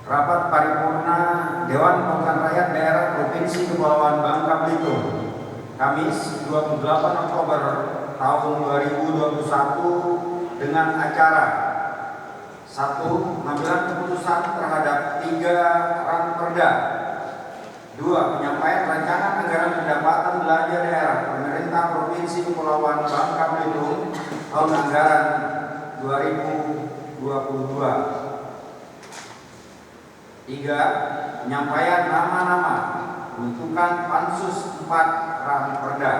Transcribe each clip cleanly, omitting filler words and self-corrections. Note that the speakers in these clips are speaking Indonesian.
Rapat Paripurna Dewan Perwakilan Rakyat Daerah Provinsi Kepulauan Bangka Belitung, Kamis 28 Oktober tahun 2021 dengan acara 1. Pengambilan keputusan terhadap 3 ranperda. 2. Penyampaian rancangan anggaran pendapatan belanja daerah pemerintah Provinsi Kepulauan Bangka Belitung tahun anggaran 2022. 3. Penyampaian nama-nama pembentukan Pansus 4 ranperda.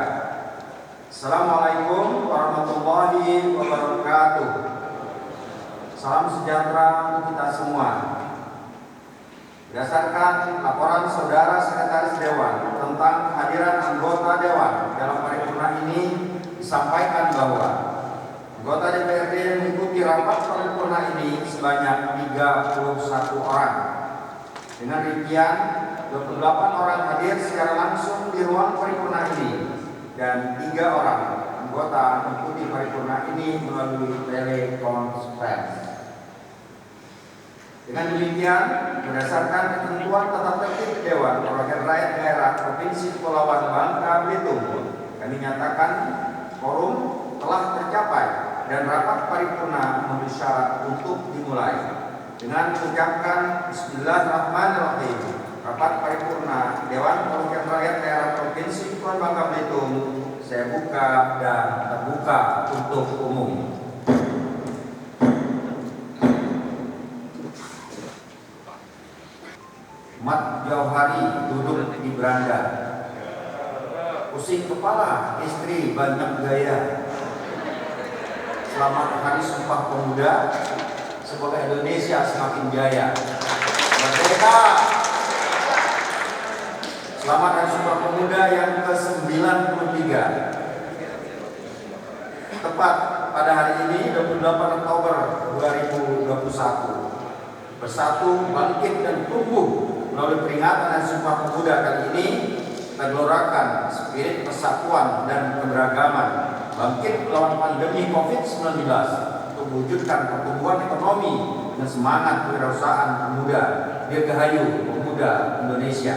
Assalamualaikum warahmatullahi wabarakatuh. Salam sejahtera untuk kita semua. Berdasarkan laporan Saudara Sekretaris Dewan tentang kehadiran anggota Dewan dalam paripurna ini, disampaikan bahwa anggota DPRD yang mengikuti rapat paripurna ini sebanyak 31 orang. Dengan rincian 28 orang hadir secara langsung di ruang paripurna ini dan 3 orang anggota mengikuti paripurna ini melalui telekonferensi. Dengan demikian, berdasarkan ketentuan tata tertib Dewan Perwakilan Rakyat Daerah Provinsi Kepulauan Bangka Belitung, kami nyatakan quorum telah tercapai dan rapat paripurna memenuhi syarat untuk dimulai. Dengan mengucapkan Bismillahirrahmanirrahim, rapat paripurna Dewan Perwakilan Rakyat Daerah Provinsi Kepulauan Bangka Belitung saya buka dan terbuka untuk umum. Mat jauh hari duduk di beranda, pusing kepala istri banyak gaya. Selamat Hari Sumpah Pemuda, semoga Indonesia semakin jaya. Merdeka! Selamat Hari Sumpah Pemuda yang ke-93. Tepat pada hari ini 28 Oktober 2021. Bersatu, bangkit dan tumbuh melalui peringatan Hari Sumpah Pemuda kali ini, kita gelorakan spirit persatuan dan keberagaman, bangkit melawan pandemi COVID-19 untuk mewujudkan pertumbuhan ekonomi dan semangat kewirausahaan pemuda, dirgahayu pemuda Indonesia.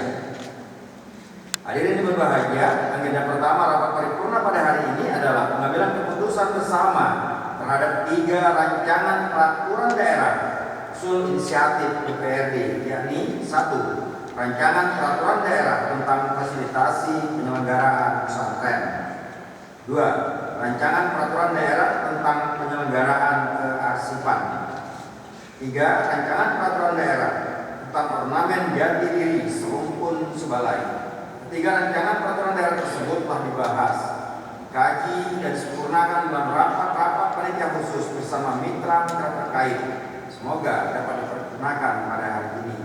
Hadirin yang berbahagia, agenda pertama rapat paripurna pada hari ini adalah pengambilan keputusan bersama terhadap 3 rancangan peraturan daerah usul inisiatif DPRD, yakni 1. Rancangan peraturan daerah tentang fasilitasi penyelenggaraan pesantren. 2. Rancangan peraturan daerah tentang penyelenggaraan kearsipan. 3. Rancangan peraturan daerah tentang ornamen jati diri serumpun sebalai. 3 rancangan peraturan daerah tersebut telah dibahas, kaji dan disempurnakan dalam rapat-rapat panitia khusus bersama mitra-mitra terkait. Semoga dapat dipergunakan pada hari ini.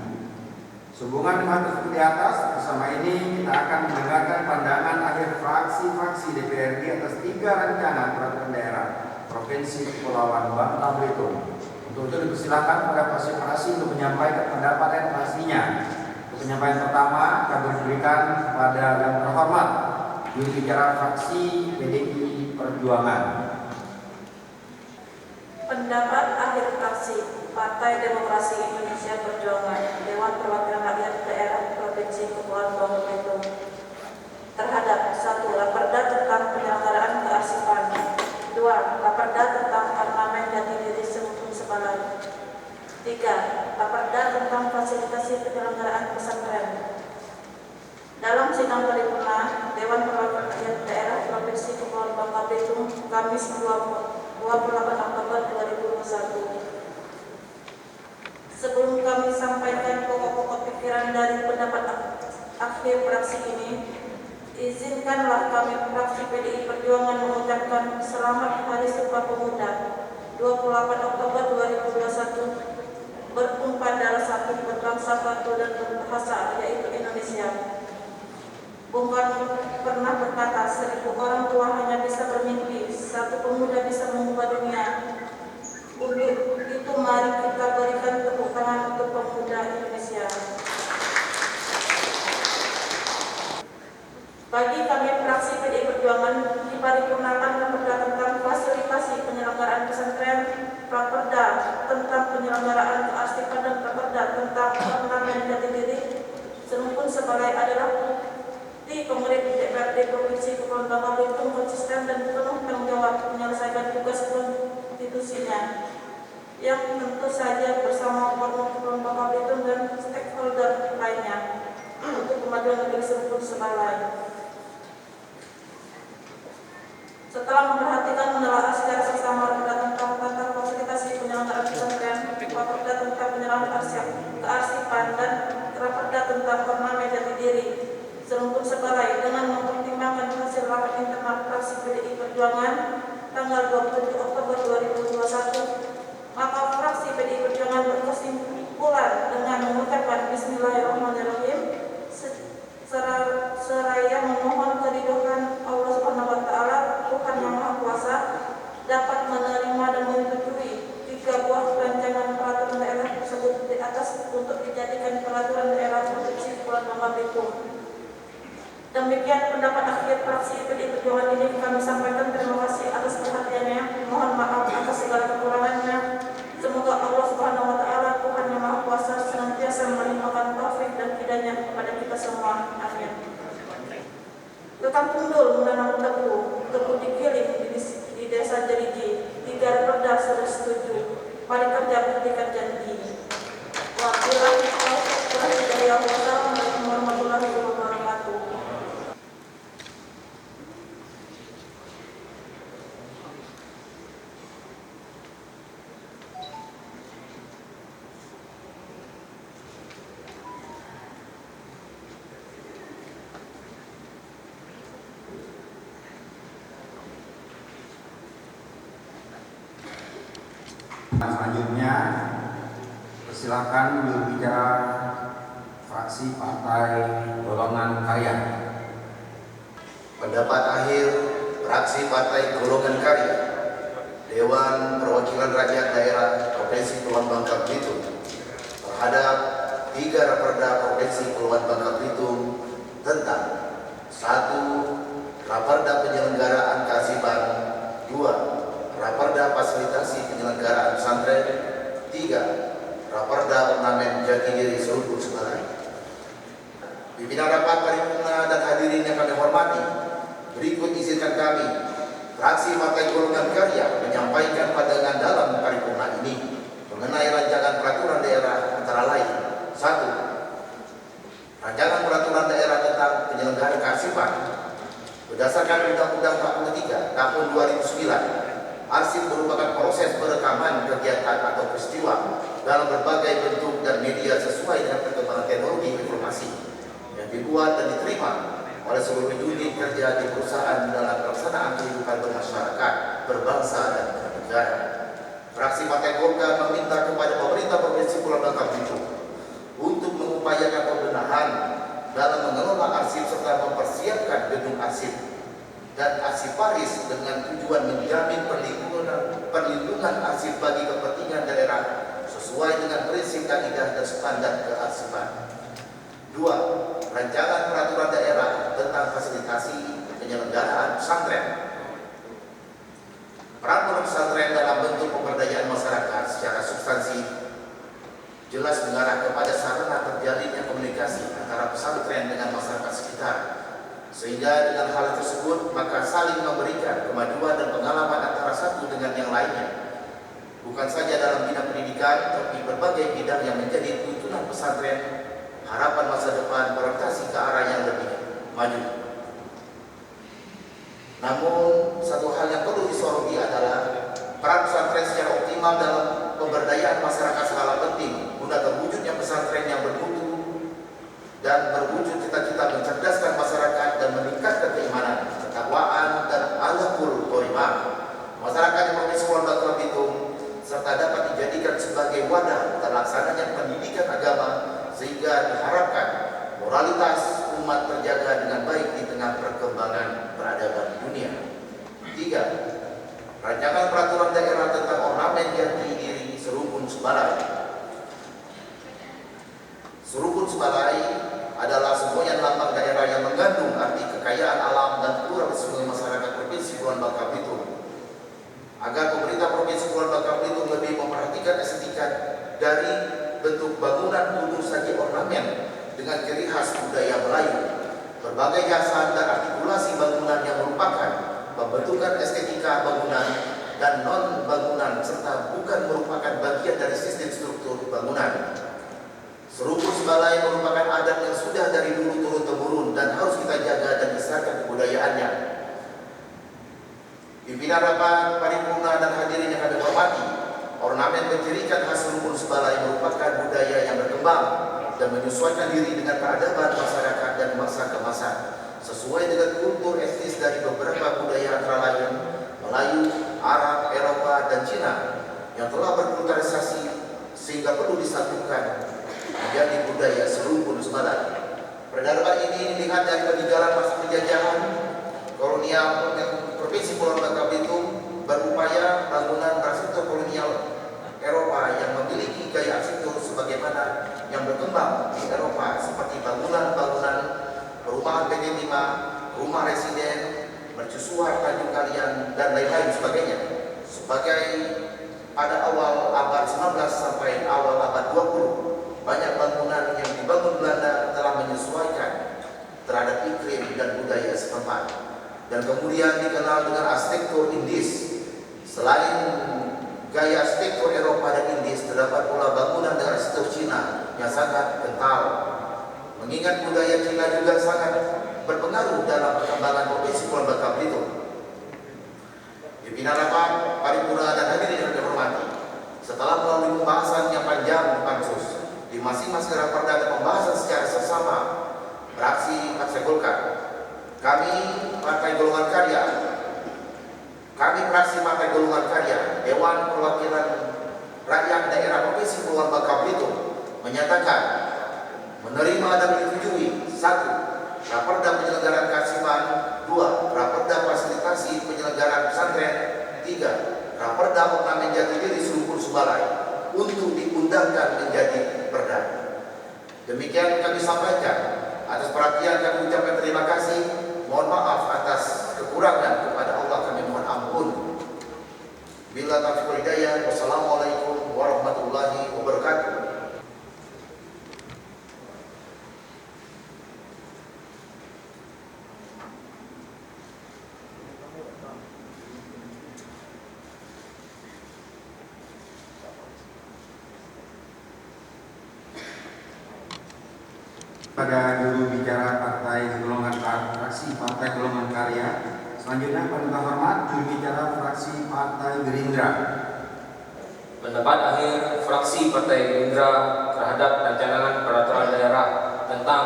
Sehubungan dengan tersebut di atas, bersama ini kita akan mendengarkan pandangan akhir fraksi-fraksi DPRD atas 3 rancangan peraturan daerah Provinsi Kepulauan Bangka Belitung. Untuk itu dipersilakan kepada fraksi-fraksi untuk menyampaikan pendapat dan fraksinya. Untuk penyampaian pertama kami berikan kepada yang terhormat juru bicara fraksi PDI Perjuangan. Pendapat akhir fraksi Partai Demokrasi Indonesia Perjuangan Dewan Perwakilan Rakyat Daerah Provinsi Kepulauan Bangka Belitung terhadap 1. Raperda tentang penyelenggaraan kearsipan. 2. Raperda tentang ornamen jati diri serumpun sebalai. 3. Raperda tentang fasilitasi penyelenggaraan pesantren. Dalam sidang paripurna Dewan Perwakilan Rakyat Daerah Provinsi Kepulauan Bangka Belitung Kamis 28 Oktober 2021. Sebelum kami sampaikan pokok-pokok pikiran dari pendapat akhir fraksi ini, izinkanlah kami fraksi PDI Perjuangan mengucapkan Selamat Hari Sumpah Pemuda 28 Oktober 2021 bertumpah darah satu, berbangsa satu dan berbahasa, yaitu Indonesia. Bung Karno pernah berkata, 1000 orang tua hanya bisa bermimpi, 1 pemuda bisa mengubah dunia. Untuk itu mari kita berikan tepuk tangan untuk pemuda Indonesia. Bagi kami fraksi PDI Perjuangan, diparipurnakan raperda tentang fasilitasi penyelenggaraan pesantren, raperda tentang penyelenggaraan kearsipan dan Raperda tentang ornamen jati diri serumpun sebagai adalah di Komite DPRD Provinsi Kepulauan Bangka Belitung konsisten dan penuh tanggung jawab menyelesaikan tugas konstitusinya yang tentu saja bersama Gubernur Kepulauan Bangka Belitung dan stakeholder lainnya untuk kemajuan negeri serumpun sebalai. Setelah memperhatikan menelaah secara seksama Raperda tentang tata fasilitasi penyelenggaraan pesantren, Raperda tentang penyerahan kearsipan dan Raperda tentang ornamen jati diri serumpun sebalai dengan mempertimbangkan hasil rapat internal fraksi PDI Perjuangan tanggal 27 Oktober 2021, maka fraksi PDI Perjuangan berkesimpulan dengan mengucapkan Bismillahirrahmanirrahim seraya memohon keridhaan Allah Subhanahu wa taala Tuhan Yang Maha Kuasa dapat menerima dan menyetujui 3 buah rancangan peraturan daerah tersebut di atas untuk dijadikan peraturan daerah Provinsi Kepulauan Bangka Belitung. Demikian pendapat akhir fraksi PDI Perjuangan ini kami sampaikan. Terima kasih atas perhatiannya. Mohon maaf atas segala kekurangannya. Semoga Allah Subhanahu wa taala Tuhan Yang Maha Kuasa senantiasa melimpahkan taufik dan hidayah kepada kita semua. Amin. Tukang Tundul menanam tebu digiling di Desa Jeriji. 3 Raperda sudah setuju. Mari kerja buktikan janji. Wabillahi taufiq wal hidayah. Wassalamualaikum warahmatullahi wabarakatuh. Selanjutnya, persilakan berbicara fraksi Partai Golongan Karya. Pendapat akhir fraksi Partai Golongan Karya Dewan Perwakilan Rakyat Daerah Provinsi Kepulauan Bangka Belitung terhadap 3 Raperda Provinsi Kepulauan Bangka Belitung tentang 1. Raperda Penyelenggaraan Kearsipan, 2. Raperda Fasilitasi Penyelenggaraan Pesantren, 3. Raperda Ornamen Jati Diri serumpun sebalai. Pimpinan rapat paripurna dan hadirin yang kami hormati, berikut izinkan kami, fraksi Partai Golongan Karya, menyampaikan pandangan dalam paripurna ini mengenai rancangan peraturan daerah antara lain. 1. Rancangan peraturan daerah tentang penyelenggaraan kearsipan. Berdasarkan Undang-Undang 43 tahun 2009, arsip merupakan proses perekaman kegiatan atau peristiwa dalam berbagai bentuk dan media sesuai dengan perkembangan teknologi informasi yang dibuat dan diterima oleh seluruh unit kerja di perusahaan dalam pelaksanaan kehidupan bermasyarakat, berbangsa dan bernegara. Fraksi Partai Golkar meminta kepada pemerintah Provinsi Kepulauan Bangka Belitung untuk mengupayakan pembenahan dalam mengelola arsip serta mempersiapkan gedung arsip dan arsiparis dengan tujuan menjamin perlindungan arsip bagi kepentingan daerah sesuai dengan prinsip kaidah dan standar kearsipan. 2. Rancangan peraturan daerah tentang fasilitasi penyelenggaraan pesantren. Peraturan pesantren dalam bentuk pemberdayaan masyarakat secara substansi jelas mengarah kepada sarana terjalinnya komunikasi antara pesantren dengan masyarakat sekitar, sehingga dengan hal tersebut maka saling memberikan kemajuan dan pengalaman antara satu dengan yang lainnya, bukan saja dalam bidang pendidikan, tapi berbagai bidang yang menjadi tuntunan pesantren, harapan masa depan berorientasi ke arah yang lebih maju. Namun satu hal yang perlu disoroti adalah peran pesantren secara optimal dalam pemberdayaan masyarakat skala penting guna terwujudnya pesantren yang bermutu dan berwujud cita-cita mencerdaskan masyarakat dan meningkatkan keimanan, ketakwaan dan alaqul qoribah masyarakat di Provinsi Kepulauan Bangka Belitung, serta dapat dijadikan sebagai wadah terlaksananya pendidikan agama sehingga diharapkan moralitas umat terjaga dengan baik di tengah perkembangan peradaban dunia. 3. Rancangan peraturan daerah tentang ornamen jati diri serumpun sebalai. Serumpun sebalai adalah semboyan lambang daerah yang mengandung arti kekayaan alam dan pluralisme masyarakat Provinsi Kepulauan Bangka Belitung. Agar pemerintah Provinsi Kepulauan Bangka Belitung lebih memperhatikan estetika dari bentuk bangunan tentu saja ornamen dengan ciri khas budaya Melayu. Berbagai jasa dan artikulasi bangunan yang merupakan pembentukan estetika bangunan dan non-bangunan serta bukan merupakan bagian dari sistem struktur bangunan. Seruput Sebalai merupakan adat yang sudah dari dulu turun-temurun dan harus kita jaga dan lestarikan kebudayaannya. Pimpinan rapat paripurna dan hadirin yang kami hormati, ornamen pencirikan khas Seruput Sebalai merupakan budaya yang berkembang dan menyesuaikan diri dengan peradaban masyarakat dan masa ke masa, sesuai dengan kultur etnis dari beberapa budaya antara lain Melayu, Arab, Eropa, dan Cina yang telah berkulturalisasi sehingga perlu disatukan menjadi budaya Seruput Sebalai. Peradaban ini dilihat dari peninggalan masa penjajahan kolonial Provinsi Pulau Bangka Belitung, berupaya bangunan arsitektur kolonial Eropa yang memiliki gaya arsitektur sebagaimana yang berkembang di Eropa seperti bangunan-bangunan perumahan PT 5, rumah residen, mercusuar Tanjung Kalian, dan lain-lain sebagainya. Sebagai pada awal abad 19 sampai awal abad 20, banyak bangunan yang dibangun Belanda telah menyesuaikan terhadap iklim dan budaya setempat, dan kemudian dikenal dengan arsitektur Indis. Selain gaya arsitektur Eropa dan Indis, terdapat pula bangunan dengan arsitektur Cina yang sangat kental. Mengingat budaya Cina juga sangat berpengaruh dalam perkembangan Provinsi Pulau Bangka Belitung. Pimpinan rapat paripurna dan hadirin yang dihormati, setelah melalui pembahasan yang panjang di Pansus, di masing-masing rapat dan pembahasan secara seksama fraksi Partai Golkar, kami Partai Golongan Karya, fraksi Partai Golongan Karya, Dewan Perwakilan Rakyat Daerah Provinsi Pulau Bangka Belitung menyatakan menerima dan menyetujui 1. Raperda penyelenggaraan kearsipan, 2. Raperda fasilitasi penyelenggaraan pesantren, 3. Raperda ornamen jati diri Seruput Sebalai untuk diundangkan menjadi perda. Demikian kami sampaikan. Atas perhatian kami ucapkan terima kasih. Mohon maaf atas kekurangan, kepada Allah kami mohon ampun. Bila taufiq wal hidayah. Wassalamualaikum warahmatullahi wabarakatuh. Pada juru bicara fraksi Partai Golongan Karya. Selanjutnya pada hormat juru bicara fraksi Partai Gerindra. Pendapat akhir fraksi Partai Gerindra terhadap rancangan peraturan daerah tentang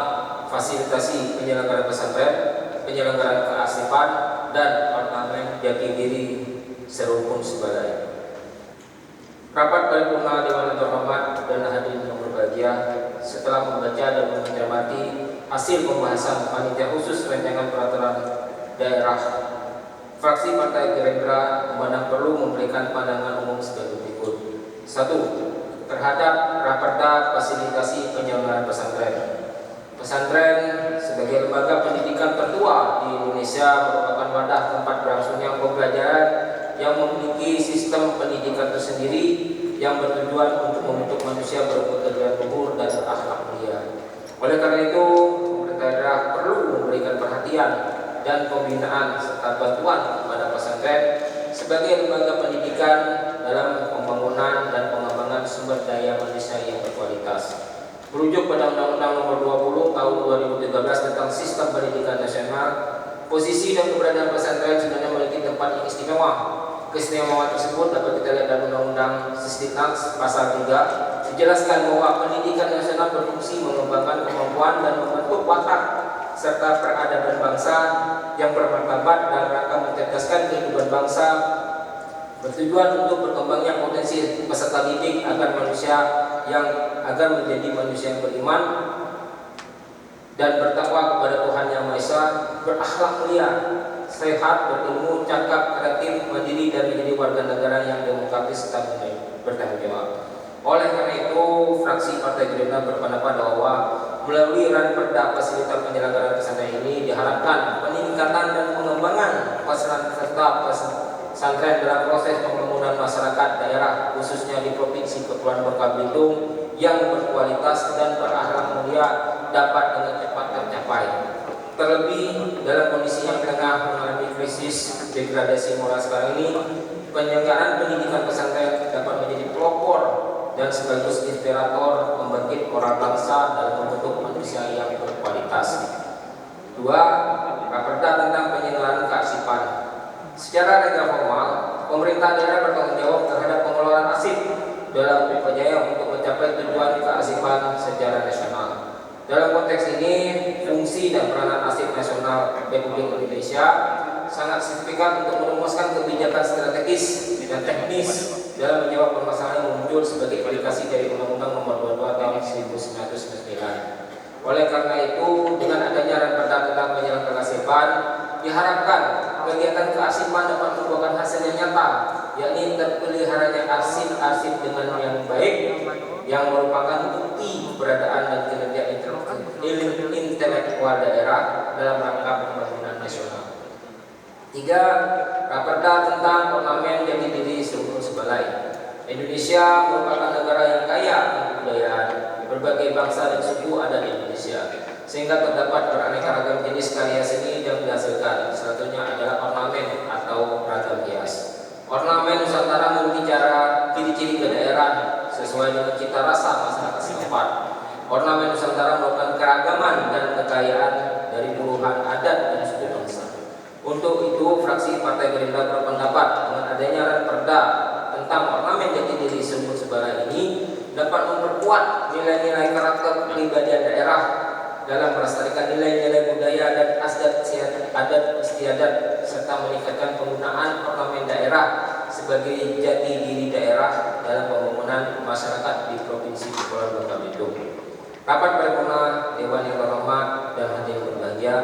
fasilitasi penyelenggaraan pesantren, penyelenggaraan kearsipan, dan ornamen jati diri Seruput Sebalai. Rapat paripurna Dewan yang terhormat dan hadirin yang berbahagia, setelah membaca dan mencermati hasil pembahasan panitia khusus rancangan peraturan daerah, fraksi Partai Gerindra memandang perlu memberikan pandangan umum sebagai berikut. 1. Terhadap Raperda fasilitasi penyelenggaraan pesantren. Pesantren sebagai lembaga pendidikan tertua di Indonesia merupakan wadah tempat berlangsungnya pembelajaran yang memiliki sistem pendidikan tersendiri yang bertujuan untuk membentuk manusia berpengetahuan luhur dan berakhlak mulia. Oleh karena itu, pemerintah daerah perlu memberikan perhatian dan pembinaan serta bantuan kepada pesantren sebagai lembaga pendidikan dalam pembangunan dan pengembangan sumber daya manusia yang berkualitas. Merujuk pada Undang-Undang Nomor 20 Tahun 2013 tentang Sistem Pendidikan Nasional, posisi dan keberadaan pesantren sebenarnya memiliki tempat yang istimewa. Keistimewaan tersebut dapat kita lihat dalam Undang-Undang Sisdiknas Pasal 3, dijelaskan bahwa pendidikan nasional berfungsi mengembangkan kemampuan dan membentuk watak serta peradaban bangsa yang bermartabat dalam rangka mencerdaskan kehidupan bangsa, bertujuan untuk berkembangnya potensi peserta didik agar menjadi manusia yang beriman dan bertakwa kepada Tuhan Yang Maha Esa, berakhlak mulia, sehat, berilmu, cakap, kreatif, mandiri, dan menjadi warga negara yang demokratis serta bertanggung jawab. Oleh karena itu, fraksi Partai Gerindra berpendapat bahwa melalui Raperda fasilitas penyelenggaraan pesantren ini diharapkan peningkatan dan pengembangan peserta pesantren dalam proses pembangunan masyarakat daerah khususnya di Provinsi Kepulauan Bangka Belitung yang berkualitas dan berakhlak mulia dapat dengan cepat tercapai. Terlebih dalam kondisi yang tengah mengalami krisis degradasi moral sekarang ini, penyelenggaraan pendidikan pesantren dapat menjadi pelopor dan sekaligus inspirator membangkit moral bangsa dalam membentuk manusia yang berkualitas. 2. Raperda tentang penyelenggaraan kearsipan. Secara legal formal, pemerintah daerah bertanggung jawab terhadap pengelolaan arsip dalam upayanya untuk mencapai tujuan kearsipan secara nasional. Dalam konteks ini, fungsi dan peranan arsip nasional Republik Indonesia sangat signifikan untuk merumuskan kebijakan strategis dan teknis dalam menjawab permasalahan yang muncul sebagai implikasi dari Undang-Undang Nomor 22 Tahun 1999. Oleh karena itu, dengan adanya raperda tentang penyelenggaraan kearsipan, diharapkan kegiatan kearsipan dapat membuahkan hasil yang nyata, yakni terpeliharanya arsip-arsip dengan yang baik, yang merupakan bukti keberadaan dan kinerja intelektual daerah dalam rangka pembangunan nasional. 3. Raperda tentang ornamen jati diri struktur sebalai. Indonesia merupakan negara yang kaya kebudayaan. Berbagai bangsa dan suku ada di Indonesia, sehingga terdapat beraneka ragam jenis karya seni yang dihasilkan. Salah satunya adalah ornamen atau ragam hias. Ornamen Nusantara berbicara ciri-ciri kedaerahan sesuai dengan cita rasa masyarakat setempat. Ornamen Nusantara merupakan keragaman dan kekayaan dari puluhan adat dan suku bangsa. Untuk itu, fraksi Partai Gerindra berpendapat dengan adanya raperda tentang ornamen jati diri struktur sebalai ini dapat memperkuat nilai-nilai karakter kepribadian daerah dalam melestarikan nilai-nilai budaya dan adat istiadat serta meningkatkan penggunaan ornamen daerah sebagai jati diri daerah dalam pembangunan masyarakat di Provinsi Kepulauan Bangka Belitung. Rapat paripurna Dewan yang terhormat dan hadirin berbahagia,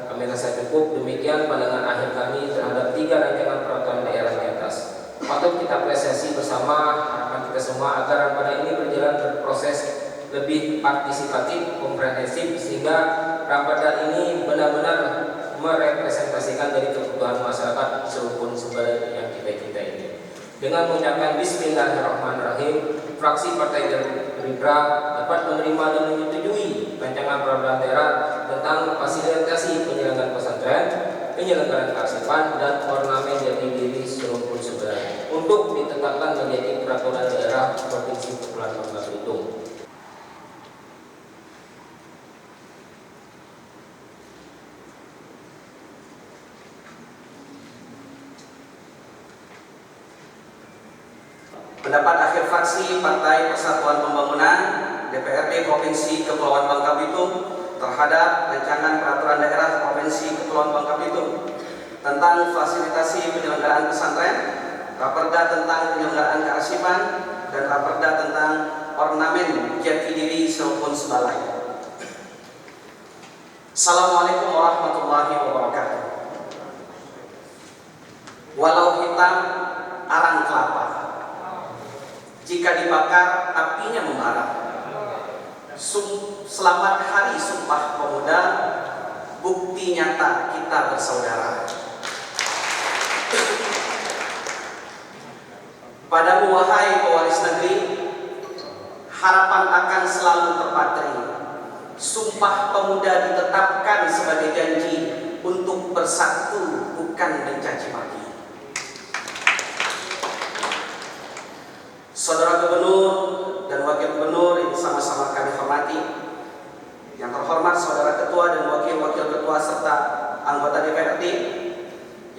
kami rasa cukup. Demikian pandangan akhir kami terhadap 3 rancangan peraturan daerah di atas. Patut kita apresiasi bersama harapan kita semua agar raperda ini berjalan berproses lebih partisipatif, komprehensif, sehingga raperda ini benar-benar merepresentasikan dari kebutuhan masyarakat serupun sebalai yang kita ini. Dengan mengucapkan Bismillahirrahmanirrahim, fraksi Partai Gerindra dapat menerima dan menyetujui rancangan peraturan daerah tentang fasilitasi penyelenggaraan pesantren, penyelenggaraan kearsipan dan ornamen jati diri serupun sebalai untuk ditetapkan menjadi peraturan daerah Provinsi Kepulauan Bangka Belitung. Pendapat akhir fraksi Partai Persatuan Pembangunan DPRD Provinsi Kepulauan Bangka Belitung terhadap rancangan peraturan daerah Provinsi Kepulauan Bangka Belitung tentang fasilitasi penyelenggaraan pesantren, raperda tentang penyelenggaraan kearsipan, dan raperda tentang ornamen jati diri serupun sebalai. Assalamualaikum warahmatullahi wabarakatuh. Walau hitam arang kelapa, jika dibakar apinya membara. Selamat Hari Sumpah Pemuda, bukti nyata kita bersaudara. Padamu wahai pewaris negeri, harapan akan selalu terpatri. Sumpah Pemuda ditetapkan sebagai janji untuk bersatu, bukan mencaci maki. Saudara Gubernur dan Wakil Gubernur yang sama-sama kami hormati, yang terhormat Saudara Ketua dan Wakil-Wakil Ketua serta anggota DPRD,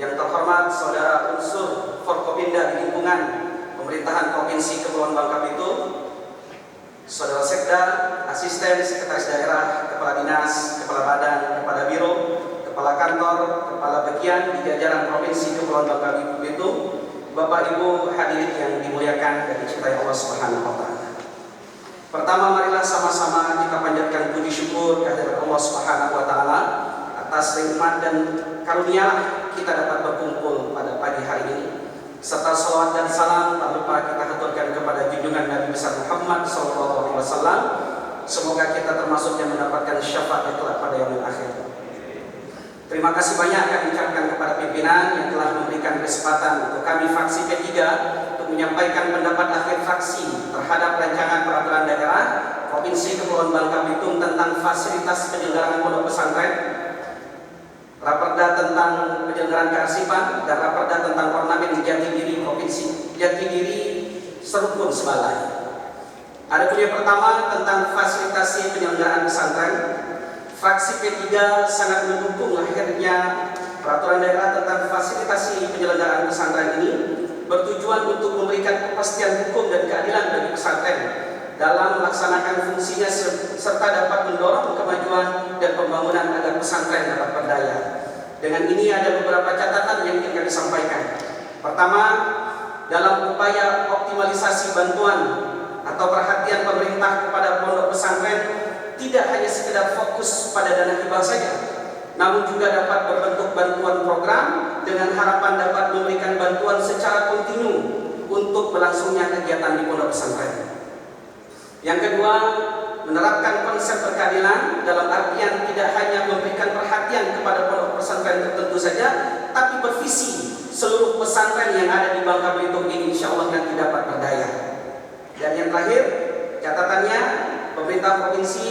yang terhormat Saudara unsur Forkopimda di lingkungan Pemerintahan Provinsi Kepulauan Bangka Belitung, Saudara Sekda, Asisten Sekretaris Daerah, Kepala Dinas, Kepala Badan, Kepala Biro, Kepala Kantor, Kepala Bagian di jajaran Provinsi Kepulauan Bangka Belitung, Bapak Ibu hadirin yang dimuliakan dan dicintai Allah Subhanahu wa taala. Pertama, marilah sama-sama kita panjatkan puji syukur kehadirat Allah Subhanahu wa taala atas nikmat dan karunia kita dapat berkumpul pada pagi hari ini. Serta salawat dan salam tak lupa kita haturkan kepada junjungan Nabi besar Muhammad SAW. Semoga kita termasuk yang mendapatkan syafaat kelak pada yaumil akhir. Terima kasih banyak kami ucapkan kepada pimpinan yang telah memberikan kesempatan untuk kami fraksi P3 untuk menyampaikan pendapat akhir fraksi terhadap rancangan peraturan daerah Provinsi Kepulauan Bangka Belitung tentang fasilitas penyelenggaraan pondok pesantren, Raperda tentang penyelenggaraan kearsipan, dan Raperda tentang ornamen jati diri Provinsi Jati Diri Serpun Sebalai. Adapun yang pertama tentang fasilitasi penyelenggaraan pesantren, fraksi P3 sangat mendukung lahirnya peraturan daerah tentang fasilitasi penyelenggaraan pesantren ini, bertujuan untuk memberikan kepastian hukum dan keadilan bagi pesantren dalam melaksanakan fungsinya serta dapat mendorong kemajuan dan pembangunan agar pesantren dapat berdaya. Dengan ini ada beberapa catatan yang ingin kami sampaikan. Pertama, dalam upaya optimalisasi bantuan atau perhatian pemerintah kepada pondok pesantren tidak hanya sekedar fokus pada dana hibah saja, namun juga dapat berbentuk bantuan program dengan harapan dapat memberikan bantuan secara kontinu untuk berlangsungnya kegiatan di pondok pesantren. Yang kedua, menerapkan konsep berkeadilan dalam artian tidak hanya memberikan perhatian kepada pondok pesantren tertentu saja, tapi bervisi seluruh pesantren yang ada di Bangka Belitung ini insya Allah nanti dapat berdaya. Dan yang terakhir, catatannya, pemerintah provinsi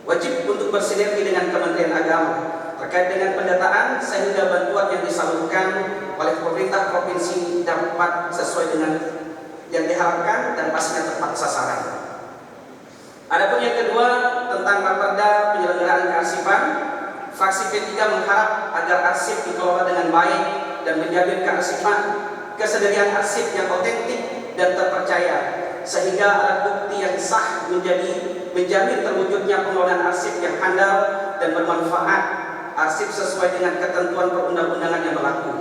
wajib untuk bersinergi dengan Kementerian Agama terkait dengan pendataan sehingga bantuan yang disalurkan oleh pemerintah provinsi dapat sesuai dengan yang diharapkan dan pastinya tepat sasaran. Adapun yang kedua tentang Raperda penyelenggaraan kearsipan, fraksi P3 mengharap agar arsip dikelola dengan baik dan menjamin kearsipan, kesediaan arsip yang otentik dan terpercaya, sehingga alat bukti yang sah menjamin terwujudnya pengelolaan arsip yang handal dan bermanfaat, arsip sesuai dengan ketentuan perundang-undangan yang berlaku.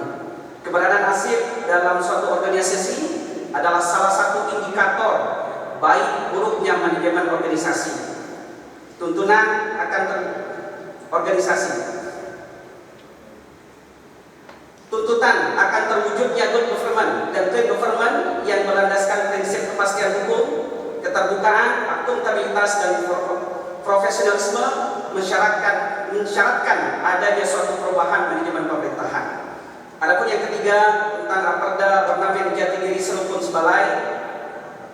Keberadaan arsip dalam suatu organisasi adalah salah satu indikator baik buruknya manajemen organisasi. Tuntunan akan tuntutan akan terwujudnya good government dan clean government yang berlandaskan prinsip kepastian hukum, keterbukaan, akuntabilitas dan profesionalisme mensyaratkan adanya suatu perubahan manajemen pemerintahan. Adapun yang ketiga tentang Raperda ornamen jati diri Serpun Sebalai,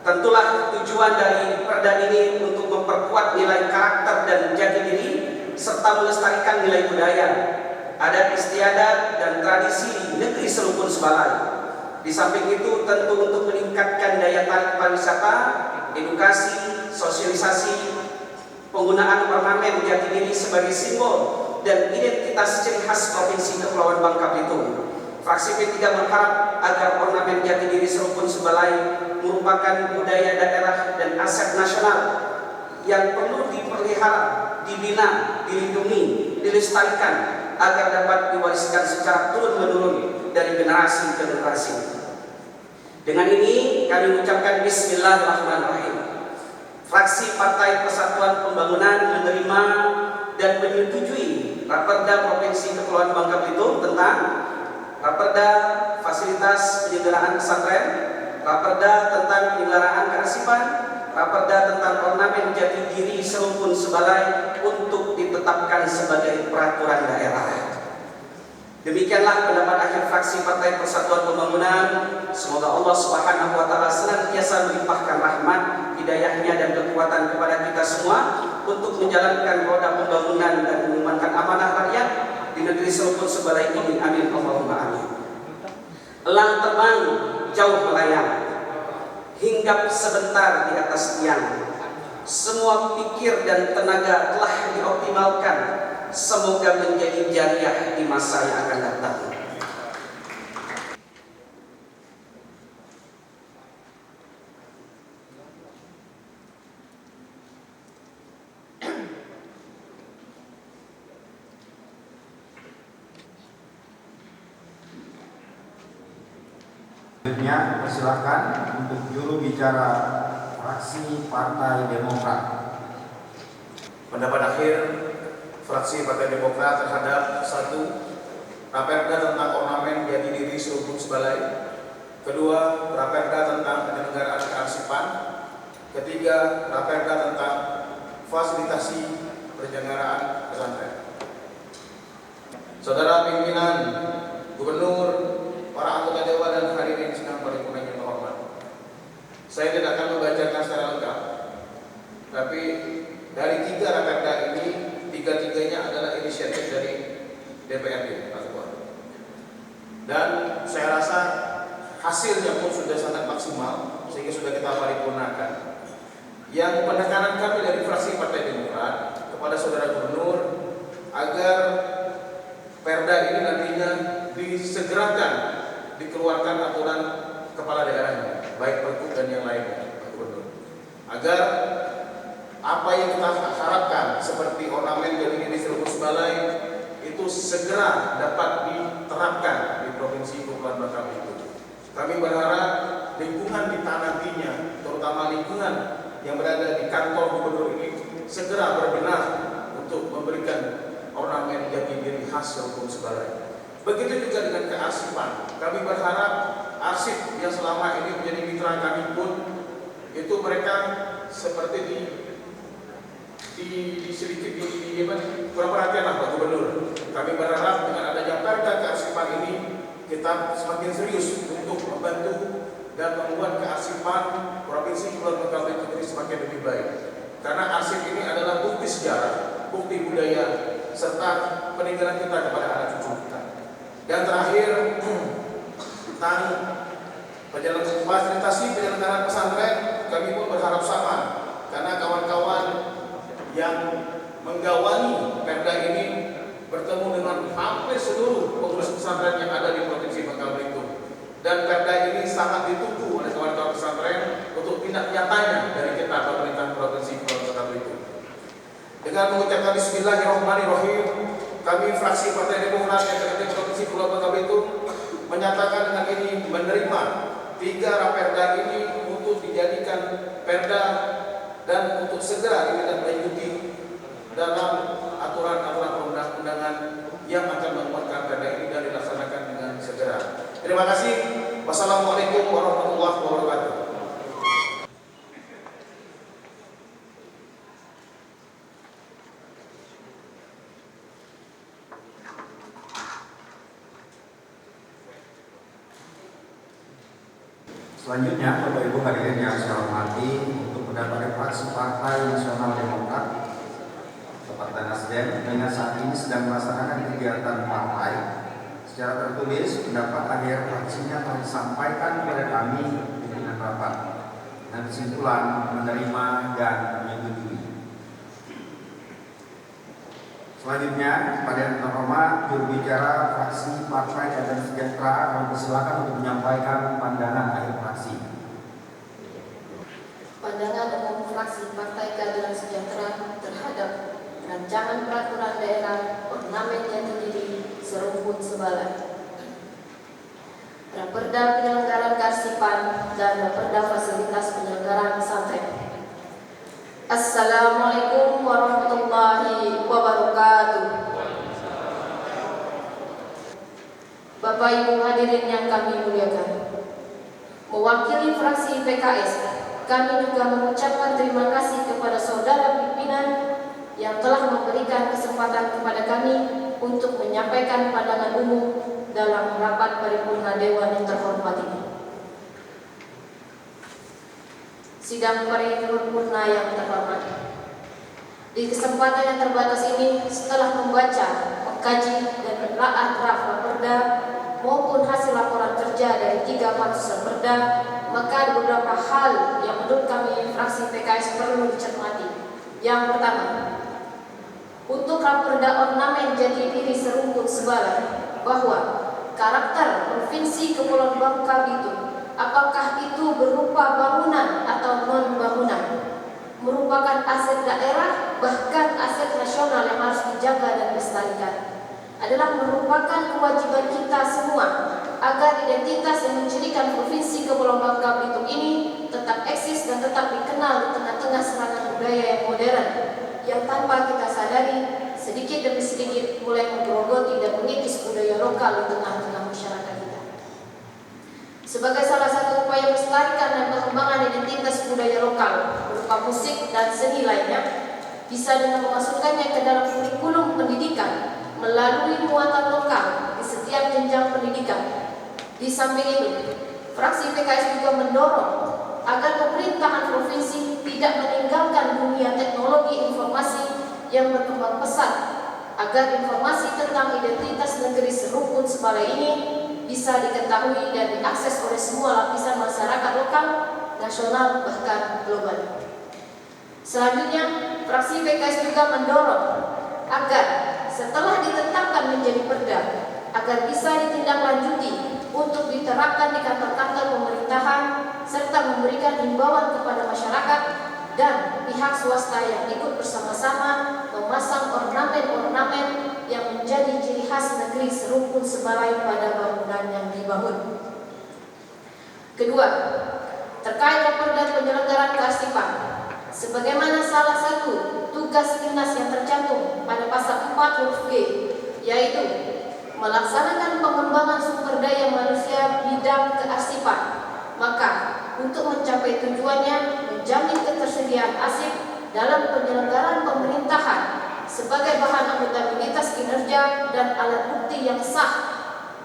tentulah tujuan dari perda ini untuk memperkuat nilai karakter dan jati diri serta melestarikan nilai budaya, adat istiadat dan tradisi negeri Serpun Sebalai. Di samping itu tentu untuk meningkatkan daya tarik pariwisata, edukasi, sosialisasi, penggunaan ornamen jati diri sebagai simbol dan identitas ciri khas Provinsi Kepulauan Bangka Belitung. Fraksi P3 berharap agar ornamen jati diri Serpun Sebalai merupakan budaya daerah dan aset nasional yang perlu dipelihara, dibina, dilindungi, dilestarikan agar dapat diwariskan secara turun-menurun dari generasi ke generasi. Dengan ini kami mengucapkan Bismillahirrahmanirrahim. Fraksi Partai Persatuan Pembangunan menerima dan menyetujui Raperda Provinsi Kepulauan Bangka Belitung tentang Raperda fasilitas penyelenggaraan pesantren, Raperda tentang penyelenggaraan kearsipan, Raperda tentang ornamen jati diri Serpun Sebalai untuk ditetapkan sebagai peraturan daerah. Demikianlah pendapat akhir fraksi Partai Persatuan Pembangunan. Semoga Allah Subhanahu wa taala senantiasa melimpahkan rahmat, hidayahnya dan kekuatan kepada kita semua untuk menjalankan roda pembangunan dan mengembankan amanah rakyat di negeri Serpun Sebalai ini. Amin Allahumma amin. Elang terbang jauh melayang, hinggap sebentar di atas tiang. Semua pikir dan tenaga telah dioptimalkan. Semoga menjadi jariah di masa yang akan datang. Selanjutnya persilakan untuk juru bicara fraksi Partai Demokrat. Pendapat akhir fraksi Partai Demokrat terhadap 1. Raperda tentang ornamen jati diri Serpun Sebalai. 2. Raperda tentang penyelenggaraan kearsipan. 3. Raperda tentang fasilitasi penyelenggaraan pesantren. saudara pimpinan, gubernur, para anggota dewan dan hadirin sidang paripurna yang terhormat. Saya tidak akan membacakan secara lengkap, tapi dari 3 raperda ini, 3-tiganya adalah inisiatif dari DPRD, Pak Ketua. Dan saya rasa hasilnya pun sudah sangat maksimal, sehingga sudah kita paripurnakan. Yang penekanan kami dari fraksi Partai Demokrat kepada saudara gubernur agar perda ini nantinya disegerakan dikeluarkan aturan kepala daerahnya, baik Pergub dan yang lainnya, Pak Gubernur, agar apa yang kita harapkan seperti ornamen jadi diri serubus balai itu segera dapat diterapkan di Provinsi Kepulauan Bangka Belitung. Kami berharap lingkungan kita nantinya, terutama lingkungan yang berada di kantor gubernur ini, segera berbenah untuk memberikan ornamen jati diri khas Serpong Sebalai. Begitu juga dengan kearsipan. Kami berharap arsip yang selama ini menjadi mitra kami pun itu mereka seperti sedikit kurang perhatian lah Pak Gubernur. Kami berharap dengan adanya perda kearsipan ini kita semakin serius untuk membantu dan membuat kearsipan Provinsi Kepulauan Bangka Belitung ini semakin lebih baik. Karena arsip ini adalah bukti sejarah, bukti budaya, serta peninggalan kita kepada anak cucu kita. Dan terakhir tentang fasilitasi penyelenggaraan pesantren, kami pun berharap sama, karena kawan-kawan yang menggawani perda ini bertemu dengan hampir seluruh pengurus pesantren yang ada di Provinsi Bangka Belitung. Dan perda ini sangat ditunggu oleh kawan-kawan pesantren untuk tindak nyatanya dari kita pemerintah Provinsi Kepulauan Bangka Belitung. Dengan mengucapkan Bismillahirrahmanirrahim, kami fraksi Partai Demokrat DPRD Provinsi Kepulauan Bangka Belitung menyatakan dengan ini menerima 3 raperda ini untuk dijadikan perda dan untuk segera ditindaklanjuti dalam aturan-aturan perundang-undangan yang akan menguatkan perda ini dan dilaksanakan dengan segera. Terima kasih. Wassalamualaikum warahmatullahi wabarakatuh. Selanjutnya, Bapak Ibu hadirin yang saya hormati, untuk pendapat fraksi Partai Nasional Demokrat Partai Nasdem dengan saat ini sedang melaksanakan kegiatan partai. Secara tertulis, pendapat akhir fraksinya telah disampaikan kepada kami pimpinan rapat dengan kesimpulan menerima dan menyetujui. Selanjutnya, kepada yang terhormat juru bicara fraksi Partai Keadilan Sejahtera, kami persilakan untuk menyampaikan pandangan akhir fraksi. Pandangan umum fraksi Partai Keadilan Sejahtera terhadap rancangan peraturan daerah ornamen jati diri Serpong Sebalai, Raperda penyelenggaraan kearsipan dan Raperda fasilitas penyelenggaraan pesantren. Assalamualaikum warahmatullahi wabarakatuh. Bapak Ibu hadirin yang kami muliakan, mewakili fraksi PKS, kami juga mengucapkan terima kasih kepada saudara pimpinan yang telah memberikan kesempatan kepada kami untuk menyampaikan pandangan umum dalam rapat paripurna Dewan yang terhormat ini. Sidang paripurna yang terhormat, di kesempatan yang terbatas ini, setelah membaca, mengkaji dan menelaah draft raperda maupun hasil laporan kerja dari 3 pansus raperda, maka ada beberapa hal yang menurut kami fraksi PKS perlu dicermati. Yang pertama, untuk raperda ornamen jati diri Serpong Sebalai, bahwa karakter Provinsi Kepulauan Bangka Belitung, apakah itu berupa bangunan atau non-bangunan, merupakan aset daerah, bahkan aset nasional yang harus dijaga dan dilestarikan, adalah merupakan kewajiban kita semua agar identitas yang mencirikan Provinsi Kepulauan Bangka Belitung ini tetap eksis dan tetap dikenal di tengah-tengah serangan budaya yang modern, yang tanpa kita sadari sedikit demi sedikit mulai menggerogoti dan mengikis budaya lokal di tengah-tengah masyarakat kita. Sebagai salah satu upaya melestarikan dan pengembangan identitas budaya lokal berupa musik dan seni lainnya, bisa dengan memasukkannya ke dalam kurikulum pendidikan melalui muatan lokal di setiap jenjang pendidikan. Di samping itu, fraksi PKS juga mendorong agar pemerintahan provinsi tidak meninggalkan dunia teknologi informasi yang berkembang pesat, agar informasi tentang identitas negeri serukun Sebalai ini bisa diketahui dan diakses oleh semua lapisan masyarakat lokal, nasional, bahkan global. Selanjutnya, fraksi PKS juga mendorong agar setelah ditetapkan menjadi perda, agar bisa ditindaklanjuti untuk diterapkan di kantor-kantor pemerintahan serta memberikan himbauan kepada masyarakat dan pihak swasta yang ikut bersama-sama memasang ornamen-ornamen yang menjadi ciri khas negeri serukun Sebalai pada bangunan yang dibangun. Kedua, terkait raperda penyelenggaraan kearsipan, sebagaimana salah satu tugas dinas yang tercantum pada pasal 4 huruf G, yaitu melaksanakan pengembangan sumber daya manusia bidang kearsipan, maka untuk mencapai tujuannya menjamin ketersediaan arsip dalam penyelenggaraan pemerintahan sebagai bahan akuntabilitas kinerja dan alat bukti yang sah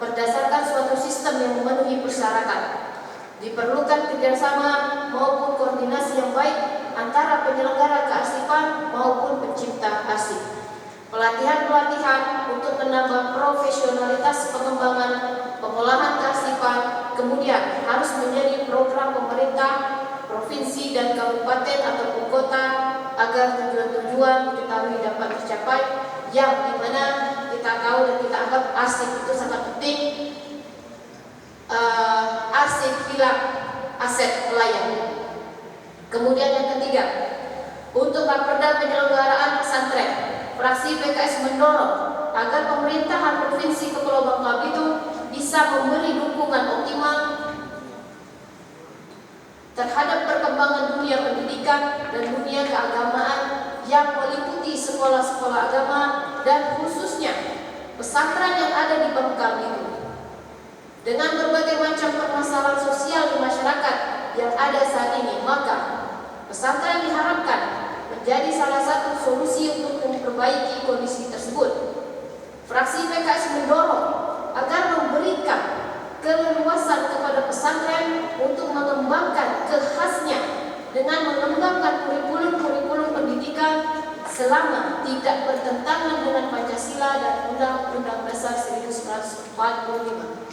berdasarkan suatu sistem yang memenuhi persyaratan. Diperlukan kerjasama maupun koordinasi yang baik antara penyelenggara kearsipan maupun pencipta arsip. Pelatihan-pelatihan untuk menambah profesionalitas pengembangan pengolahan kearsipan kemudian harus menjadi program pemerintah, provinsi dan kabupaten ataupun kota agar tujuan-tujuan diketahui dapat tercapai, yang dimana kita tahu dan kita anggap arsip itu sangat penting. Arsip hilang aset nelayan. Kemudian yang ketiga, untuk raperda penyelenggaraan pesantren, fraksi PKS mendorong agar pemerintahan Provinsi Kepulauan Bangka Belitung bisa memberi dukungan optimal terhadap perkembangan dunia pendidikan dan dunia keagamaan yang meliputi sekolah-sekolah agama dan khususnya pesantren yang ada di Bangka Belitung. Dengan berbagai macam permasalahan sosial di masyarakat yang ada saat ini, maka pesantren diharapkan menjadi salah satu solusi untuk memperbaiki kondisi tersebut. Fraksi PKS mendorong agar memberikan keleluasan kepada pesantren untuk mengembangkan kekhasnya dengan mengembangkan kurikulum-kurikulum pendidikan selama tidak bertentangan dengan Pancasila dan Undang-Undang Dasar 1945.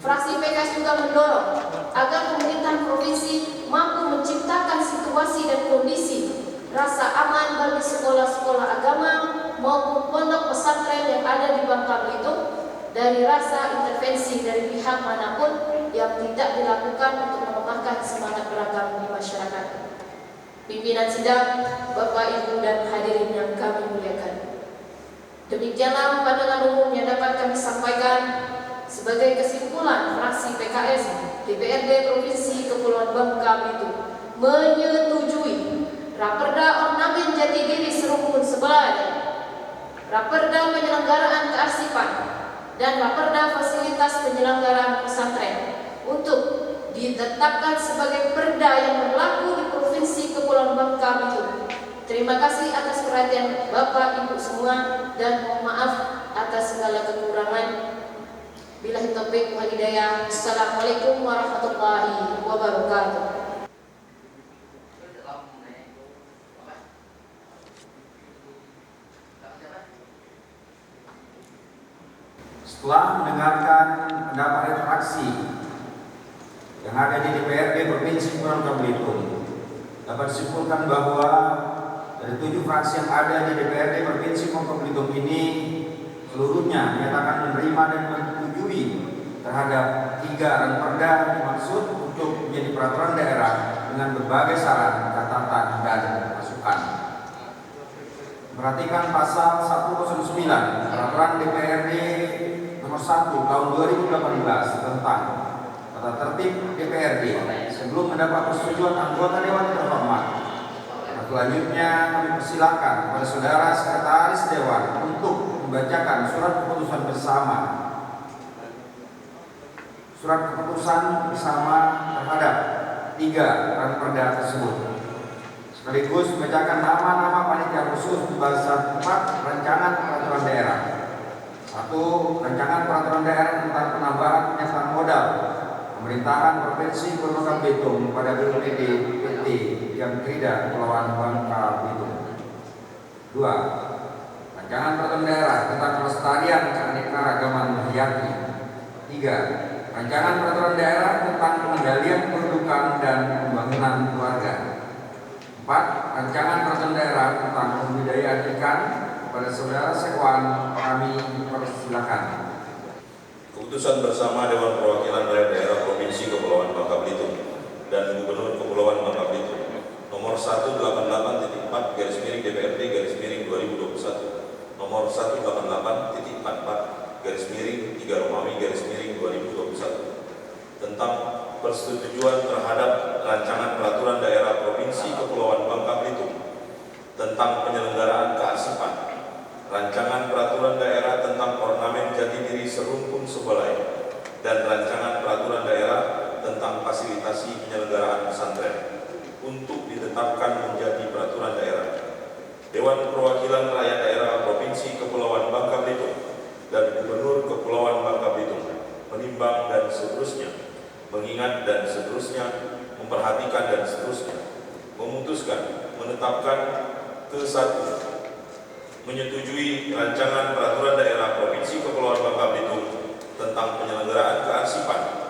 Fraksi PKS juga mendorong agar pemerintah provinsi mampu menciptakan situasi dan kondisi rasa aman bagi sekolah-sekolah agama maupun pondok pesantren yang ada di Bangka Belitung dari rasa intervensi dari pihak manapun yang tidak dilakukan untuk melemahkan semangat beragam di masyarakat. Pimpinan sidang, Bapak, Ibu, dan hadirin yang kami muliakan, demikianlah pandangan umum yang dapat kami sampaikan sebagai kesimpulan fraksi PKS DPRD Provinsi Kepulauan Bangka Belitung menyetujui raperda ornamen jati diri serukun Sebalai, raperda penyelenggaraan kearsipan, dan raperda fasilitas penyelenggaraan pesantren untuk ditetapkan sebagai perda yang berlaku di Provinsi Kepulauan Bangka Belitung. Terima kasih atas perhatian Bapak Ibu semua dan mohon maaf atas segala kekurangan. Billahi taufiq wal hidayah. Assalamualaikum warahmatullahi wabarakatuh. Setelah mendengarkan pendapat fraksi yang ada di DPRD Provinsi Kepulauan Bangka Belitung, dapat disimpulkan bahwa dari 7 fraksi yang ada di DPRD Provinsi Bangka Belitung ini seluruhnya menyatakan menerima dan menyetujui terhadap 3 raperda yang dimaksud untuk menjadi peraturan daerah dengan berbagai saran, catatan, dan masukan. Perhatikan pasal 109 Peraturan DPRD nomor 1 tahun 2018 tentang tata tertib DPRD sebelum mendapat persetujuan anggota Dewan Terhormat. Selanjutnya kami persilakan kepada saudara Sekretaris Dewan untuk membacakan surat keputusan bersama terhadap 3 raperda tersebut, sekaligus membacakan nama-nama panitia khusus pembahasan 4 rancangan peraturan daerah 1. Rancangan peraturan daerah tentang penambahan penyertaan modal pemerintahan Provinsi Bangka Belitung pada BUPD PT Jam Krida Kepulauan Bangka Belitung. 2. Rancangan peraturan daerah tentang pelestarian keanekaragaman hayati. 3. Rancangan peraturan daerah tentang pengendalian kependudukan dan pembangunan keluarga. 4. Rancangan peraturan daerah tentang pembudidayaan ikan. Pada saudara sekwan kami persilakan. Keputusan bersama Dewan Perwakilan Rakyat Daerah Provinsi Kepulauan Bangka Belitung dan Gubernur Kepulauan Bangka Belitung nomor 188.4/DPRD/2021, nomor 188.44/3/2021 tentang persetujuan terhadap rancangan peraturan daerah Provinsi Kepulauan Bangka Belitung tentang penyelenggaraan kearsipan, rancangan peraturan daerah tentang ornamen jati diri serumpun sebelai, dan rancangan peraturan daerah tentang fasilitasi penyelenggaraan pesantren untuk ditetapkan menjadi peraturan daerah. Dewan Perwakilan Rakyat Daerah Provinsi Kepulauan Bangka Belitung dan Gubernur Kepulauan Bangka Belitung menimbang dan seterusnya, mengingat dan seterusnya, memperhatikan dan seterusnya, memutuskan, menetapkan ke-1, menyetujui rancangan peraturan daerah Provinsi Kepulauan Bangka Belitung tentang penyelenggaraan kearsipan,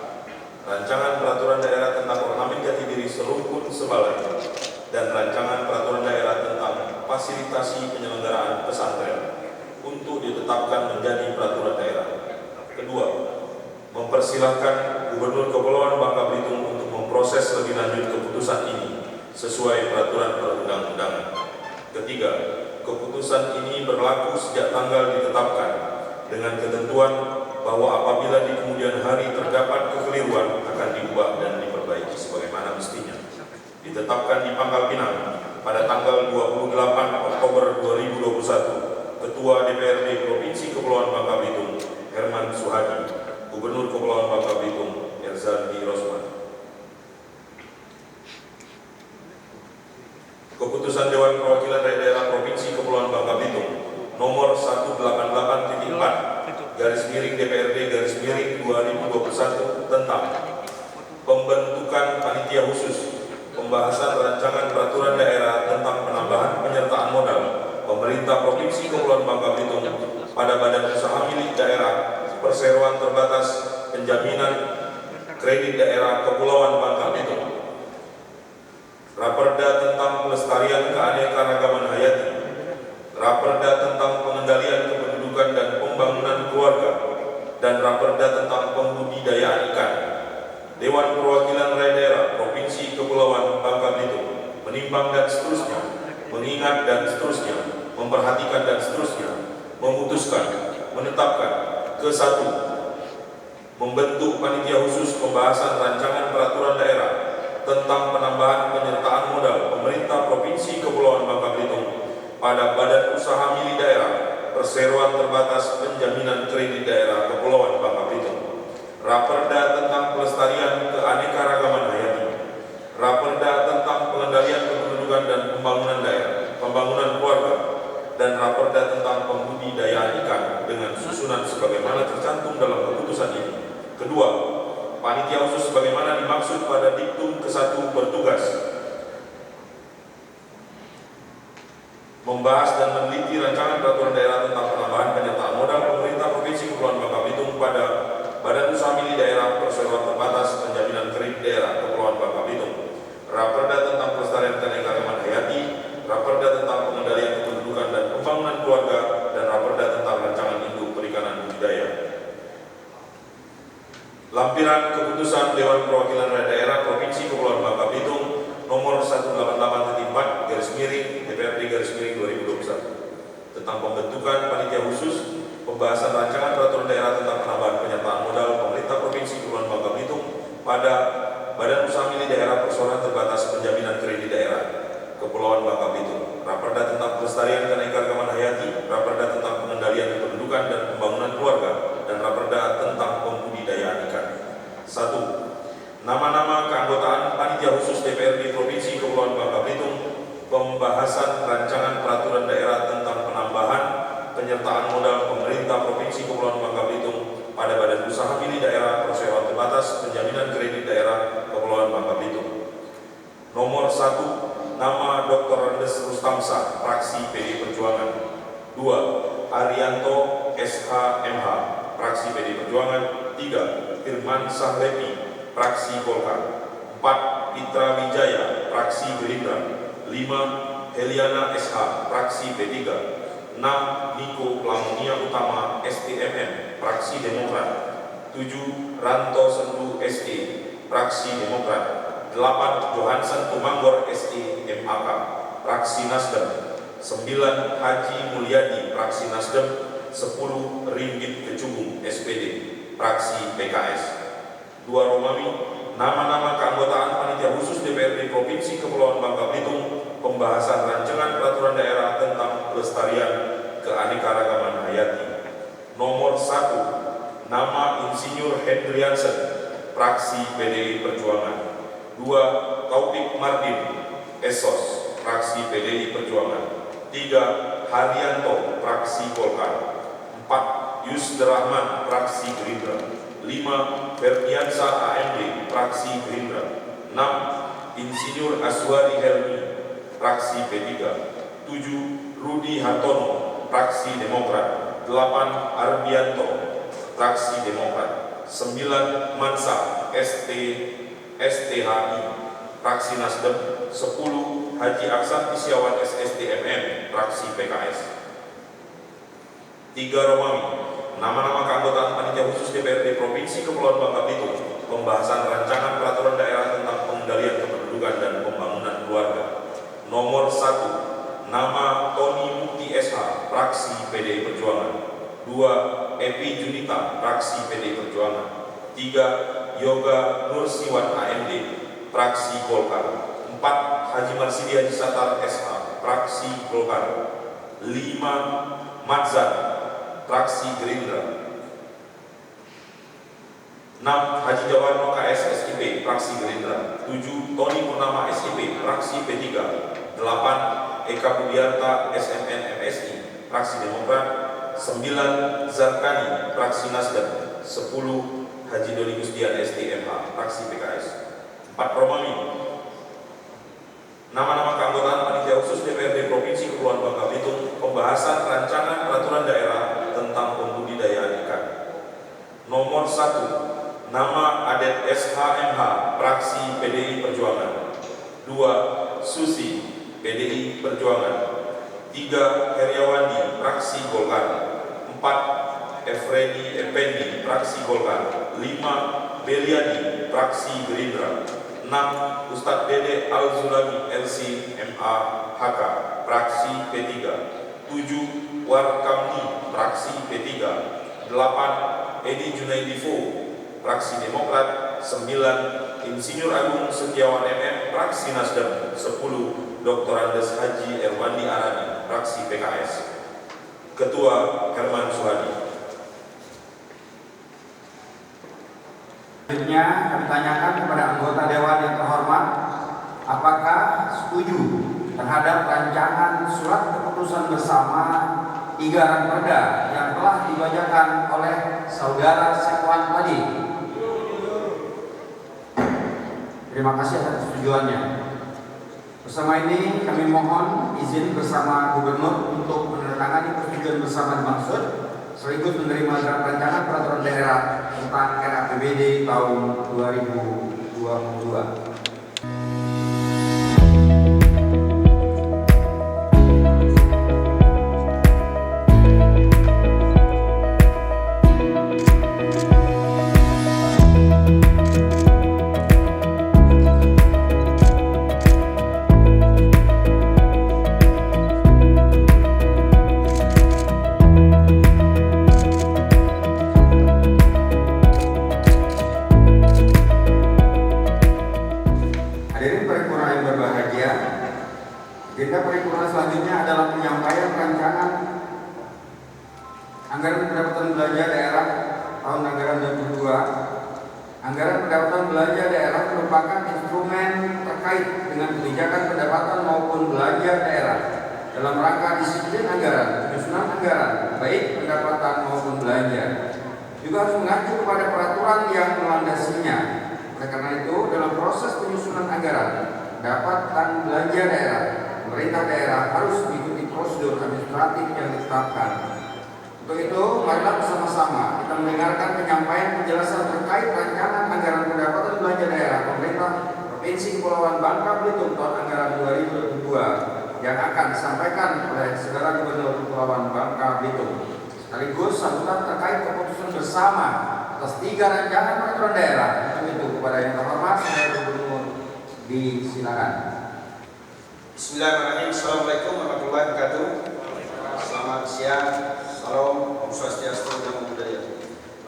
rancangan peraturan daerah tentang ornamen jati diri serumpun sebalai, dan rancangan peraturan daerah tentang fasilitasi penyelenggaraan pesantren untuk ditetapkan menjadi peraturan daerah. Kedua, mempersilahkan Gubernur Kepulauan Bangka Belitung untuk memproses lebih lanjut keputusan ini sesuai peraturan perundang-undangan. Ketiga, keputusan ini berlaku sejak tanggal ditetapkan dengan ketentuan bahwa apabila di kemudian hari terdapat kekeliruan akan diubah dan diperbaiki sebagaimana mestinya. Ditetapkan di Pangkal Pinang pada tanggal 28 Oktober 2021, Ketua DPRD Provinsi Kepulauan Bangka Belitung Herman Suhadi, Gubernur Kepulauan Bangka Belitung Erzaldi Rosman. Keputusan Dewan Perwakilan Rakyat Daerah Provinsi Kepulauan Bangka Belitung nomor 188.4/DPRD/2021 tentang pembentukan panitia khusus pembahasan rancangan peraturan daerah tentang penambahan penyertaan modal pemerintah Provinsi Kepulauan Bangka Belitung pada badan usaha milik daerah perseroan terbatas penjaminan kredit daerah Kepulauan Bangka Belitung. Raperda tentang pelestarian keanekaragaman hayati, Raperda tentang pengendalian kependudukan dan pembangunan keluarga, dan Raperda tentang pembudidayaan ikan. Dewan Perwakilan Rakyat Daerah Provinsi Kepulauan Bangka Belitung menimbang dan seterusnya, mengingat dan seterusnya, memperhatikan dan seterusnya, memutuskan, menetapkan ke-1, membentuk panitia khusus pembahasan rancangan peraturan daerah tentang penambahan penyertaan modal pemerintah Provinsi Kepulauan Bangka Belitung pada badan usaha milik daerah perseroan terbatas penjaminan kredit daerah Kepulauan Bangka Belitung. Raperda tentang pelestarian keanekaragaman hayati, Raperda tentang pengendalian kependudukan dan pembangunan daerah, pembangunan keluarga, dan Raperda tentang pembudidayaan ikan dengan susunan sebagaimana tercantum dalam keputusan ini. Kedua, panitia khusus sebagaimana dimaksud pada diktum ke-1 bertugas membahas dan meneliti rancangan peraturan daerah tentang penambahan penyertaan modal pemerintah Provinsi Kepulauan Bangka Belitung pada badan usaha milik daerah perseroan terbatas penjaminan kredit daerah Kepulauan Bangka Belitung. Raperda tentang pelestarian keanekaragaman hayati, Raperda tentang pengendalian kependudukan dan pembangunan keluarga, dan Raperda tentang rancangan induk perikanan budidaya. Lampiran keputusan Dewan Perwakilan Rakyat Daerah Provinsi Kepulauan Bangka Belitung nomor 188.4/DPRD/2021 tentang pembentukan panitia khusus pembahasan rancangan peraturan daerah tentang penambahan penyertaan modal pemerintah Provinsi Kepulauan Bangka Belitung pada badan usaha milik daerah perseroan terbatas penjaminan kredit daerah Kepulauan Bangka Belitung. Raperda tentang pelestarian keanekaragaman hayati, Raperda tentang pengendalian kependudukan dan pembangunan keluarga, dan Raperda tentang pembudidayaan ikan. 1. Nama-nama keanggotaan panitia khusus DPRD Provinsi Kepulauan Bangka Belitung pembahasan rancangan peraturan daerah tentang penambahan penyertaan modal pemerintah Provinsi Provinsi Kepulauan Bangka Belitung pada Badan Usaha Milik Daerah Persewaan Terbatas Penjaminan Kredit Daerah Kepulauan Bangka Belitung. Nomor 1, nama Dr. Andes Rustamsa, fraksi PDI Perjuangan. 2, Arianto SH.MH, fraksi PDI Perjuangan. 3, Firman Sahlepi, fraksi Golkar. 4, Pitra Wijaya, fraksi Gerindra. 5, Heliana SH, fraksi P3. 6, Niko Lamunia Utama, STMM, fraksi Demokrat. 7, Ranto Sendu ST, fraksi Demokrat. 8, Johansen Tumanggor ST, MAK, fraksi Nasdem. 9, Haji Mulyadi, fraksi Nasdem. 10, Ringgit Kecubung, SPD, fraksi PKS. 2 Romawi, nama-nama keanggotaan Panitia Khusus DPRD Provinsi Kepulauan Bangka Belitung, pembahasan rancangan peraturan daerah tentang pelestarian keanekaragaman hayati. Nomor 1, nama Insinyur Hendriansen, fraksi PDI Perjuangan. 2, Taufik Mardin, Esos, fraksi PDI Perjuangan. 3, Haryanto, fraksi Golkar. 4, Yusder Rahman, fraksi Gerindra. 5, Ferdiansa AMD, fraksi Gerindra. 6, Insinyur Aswari Helmi, fraksi P3. 7, Rudi Hartono, fraksi Demokrat. 8, Arbianto, fraksi Demokrat. 9, Mansa STHI, fraksi Nasdem. 10, Haji Aksan Isyawan SSTMM, fraksi PKS. 3 Romawi, nama-nama keanggotaan Panitia Khusus DPRD Provinsi Kepulauan Bangka Belitung, pembahasan rancangan peraturan daerah tentang pengendalian kependudukan dan pembangunan keluarga. Nomor 1, nama Tony Mukti SH, fraksi PDI Perjuangan. 2, Epi Junita, fraksi PDI Perjuangan. 3, Yoga Nursiwan AMD, fraksi Golkar. 4, Haji Marsidi Haji Satar SH, fraksi Golkar. 5, Madzan, fraksi Gerindra. 6, Haji Jawarno KS SIP, fraksi Gerindra. 7, Tony Purnama SIP, fraksi P3. 8, Eka Budiarta SMN MSI, fraksi Demokrat. 9, Zarkani, fraksi Nasdem. 10, Haji Dodi Gusdian STMH, fraksi PKS. 4 Romawi, nama-nama keanggotaan Panitia Khusus DPRD Provinsi Kepulauan Bangka Belitung, pembahasan rancangan peraturan daerah tentang pembudidayaan ikan. Nomor 1, nama Adet SHMH, fraksi PDI Perjuangan. 2, Susi, PDI Perjuangan. 3, Heriawandi, fraksi Golkar. 4, Efreni Effendi, fraksi Golkar. 5, Beliadi, fraksi Gerindra. 6, Ustadz Dede Al-Zulami LC MAHK, fraksi P3. 7, Warkamni, fraksi P3. 8, Edi Junaidivo, fraksi Demokrat. 9, Insinyur Agung Setiawan MM, fraksi Nasdem. 10, Dr. Andes Haji Erwandi Arani, fraksi PKS. Ketua Herman Suhadi. Selanjutnya kami tanyakan kepada anggota Dewan yang terhormat, apakah setuju terhadap rancangan surat keputusan bersama 3 Ranperda yang telah dibacakan oleh Saudara Sekwan tadi? Terima kasih atas kesetujuannya. Bersama ini kami mohon izin bersama Gubernur untuk menandatangani persetujuan bersama dimaksud, sekaligus menerima draft rancangan peraturan daerah tentang RAPBD tahun 2022. Agenda paripurna selanjutnya adalah penyampaian rancangan anggaran pendapatan belanja daerah tahun anggaran 2022. Anggaran pendapatan belanja daerah merupakan instrumen terkait dengan kebijakan pendapatan maupun belanja daerah dalam rangka disiplin anggaran, penyusunan anggaran, baik pendapatan maupun belanja, juga harus mengacu kepada peraturan yang melandasinya. Oleh karena itu, dalam proses penyusunan anggaran, pendapatan belanja daerah, pemerintah daerah harus mengikuti prosedur administratif yang ditetapkan. Untuk itu, marilah bersama-sama kita mendengarkan penyampaian penjelasan terkait rancangan anggaran pendapatan belanja daerah pemerintah Provinsi Kepulauan Bangka Belitung tahun anggaran 2022 yang akan disampaikan oleh Saudara Gubernur Kepulauan Bangka Belitung. Sekaligus sambutan terkait keputusan bersama atas 3 rancangan peraturan daerah. Untuk itu kepada yang terhormat Saudara Gubernur disilakan. Bismillahirrahmanirrahim. Assalamualaikum warahmatullahi wabarakatuh. Selamat siang. Salam, Om Swastiastu, Namo Buddhaya.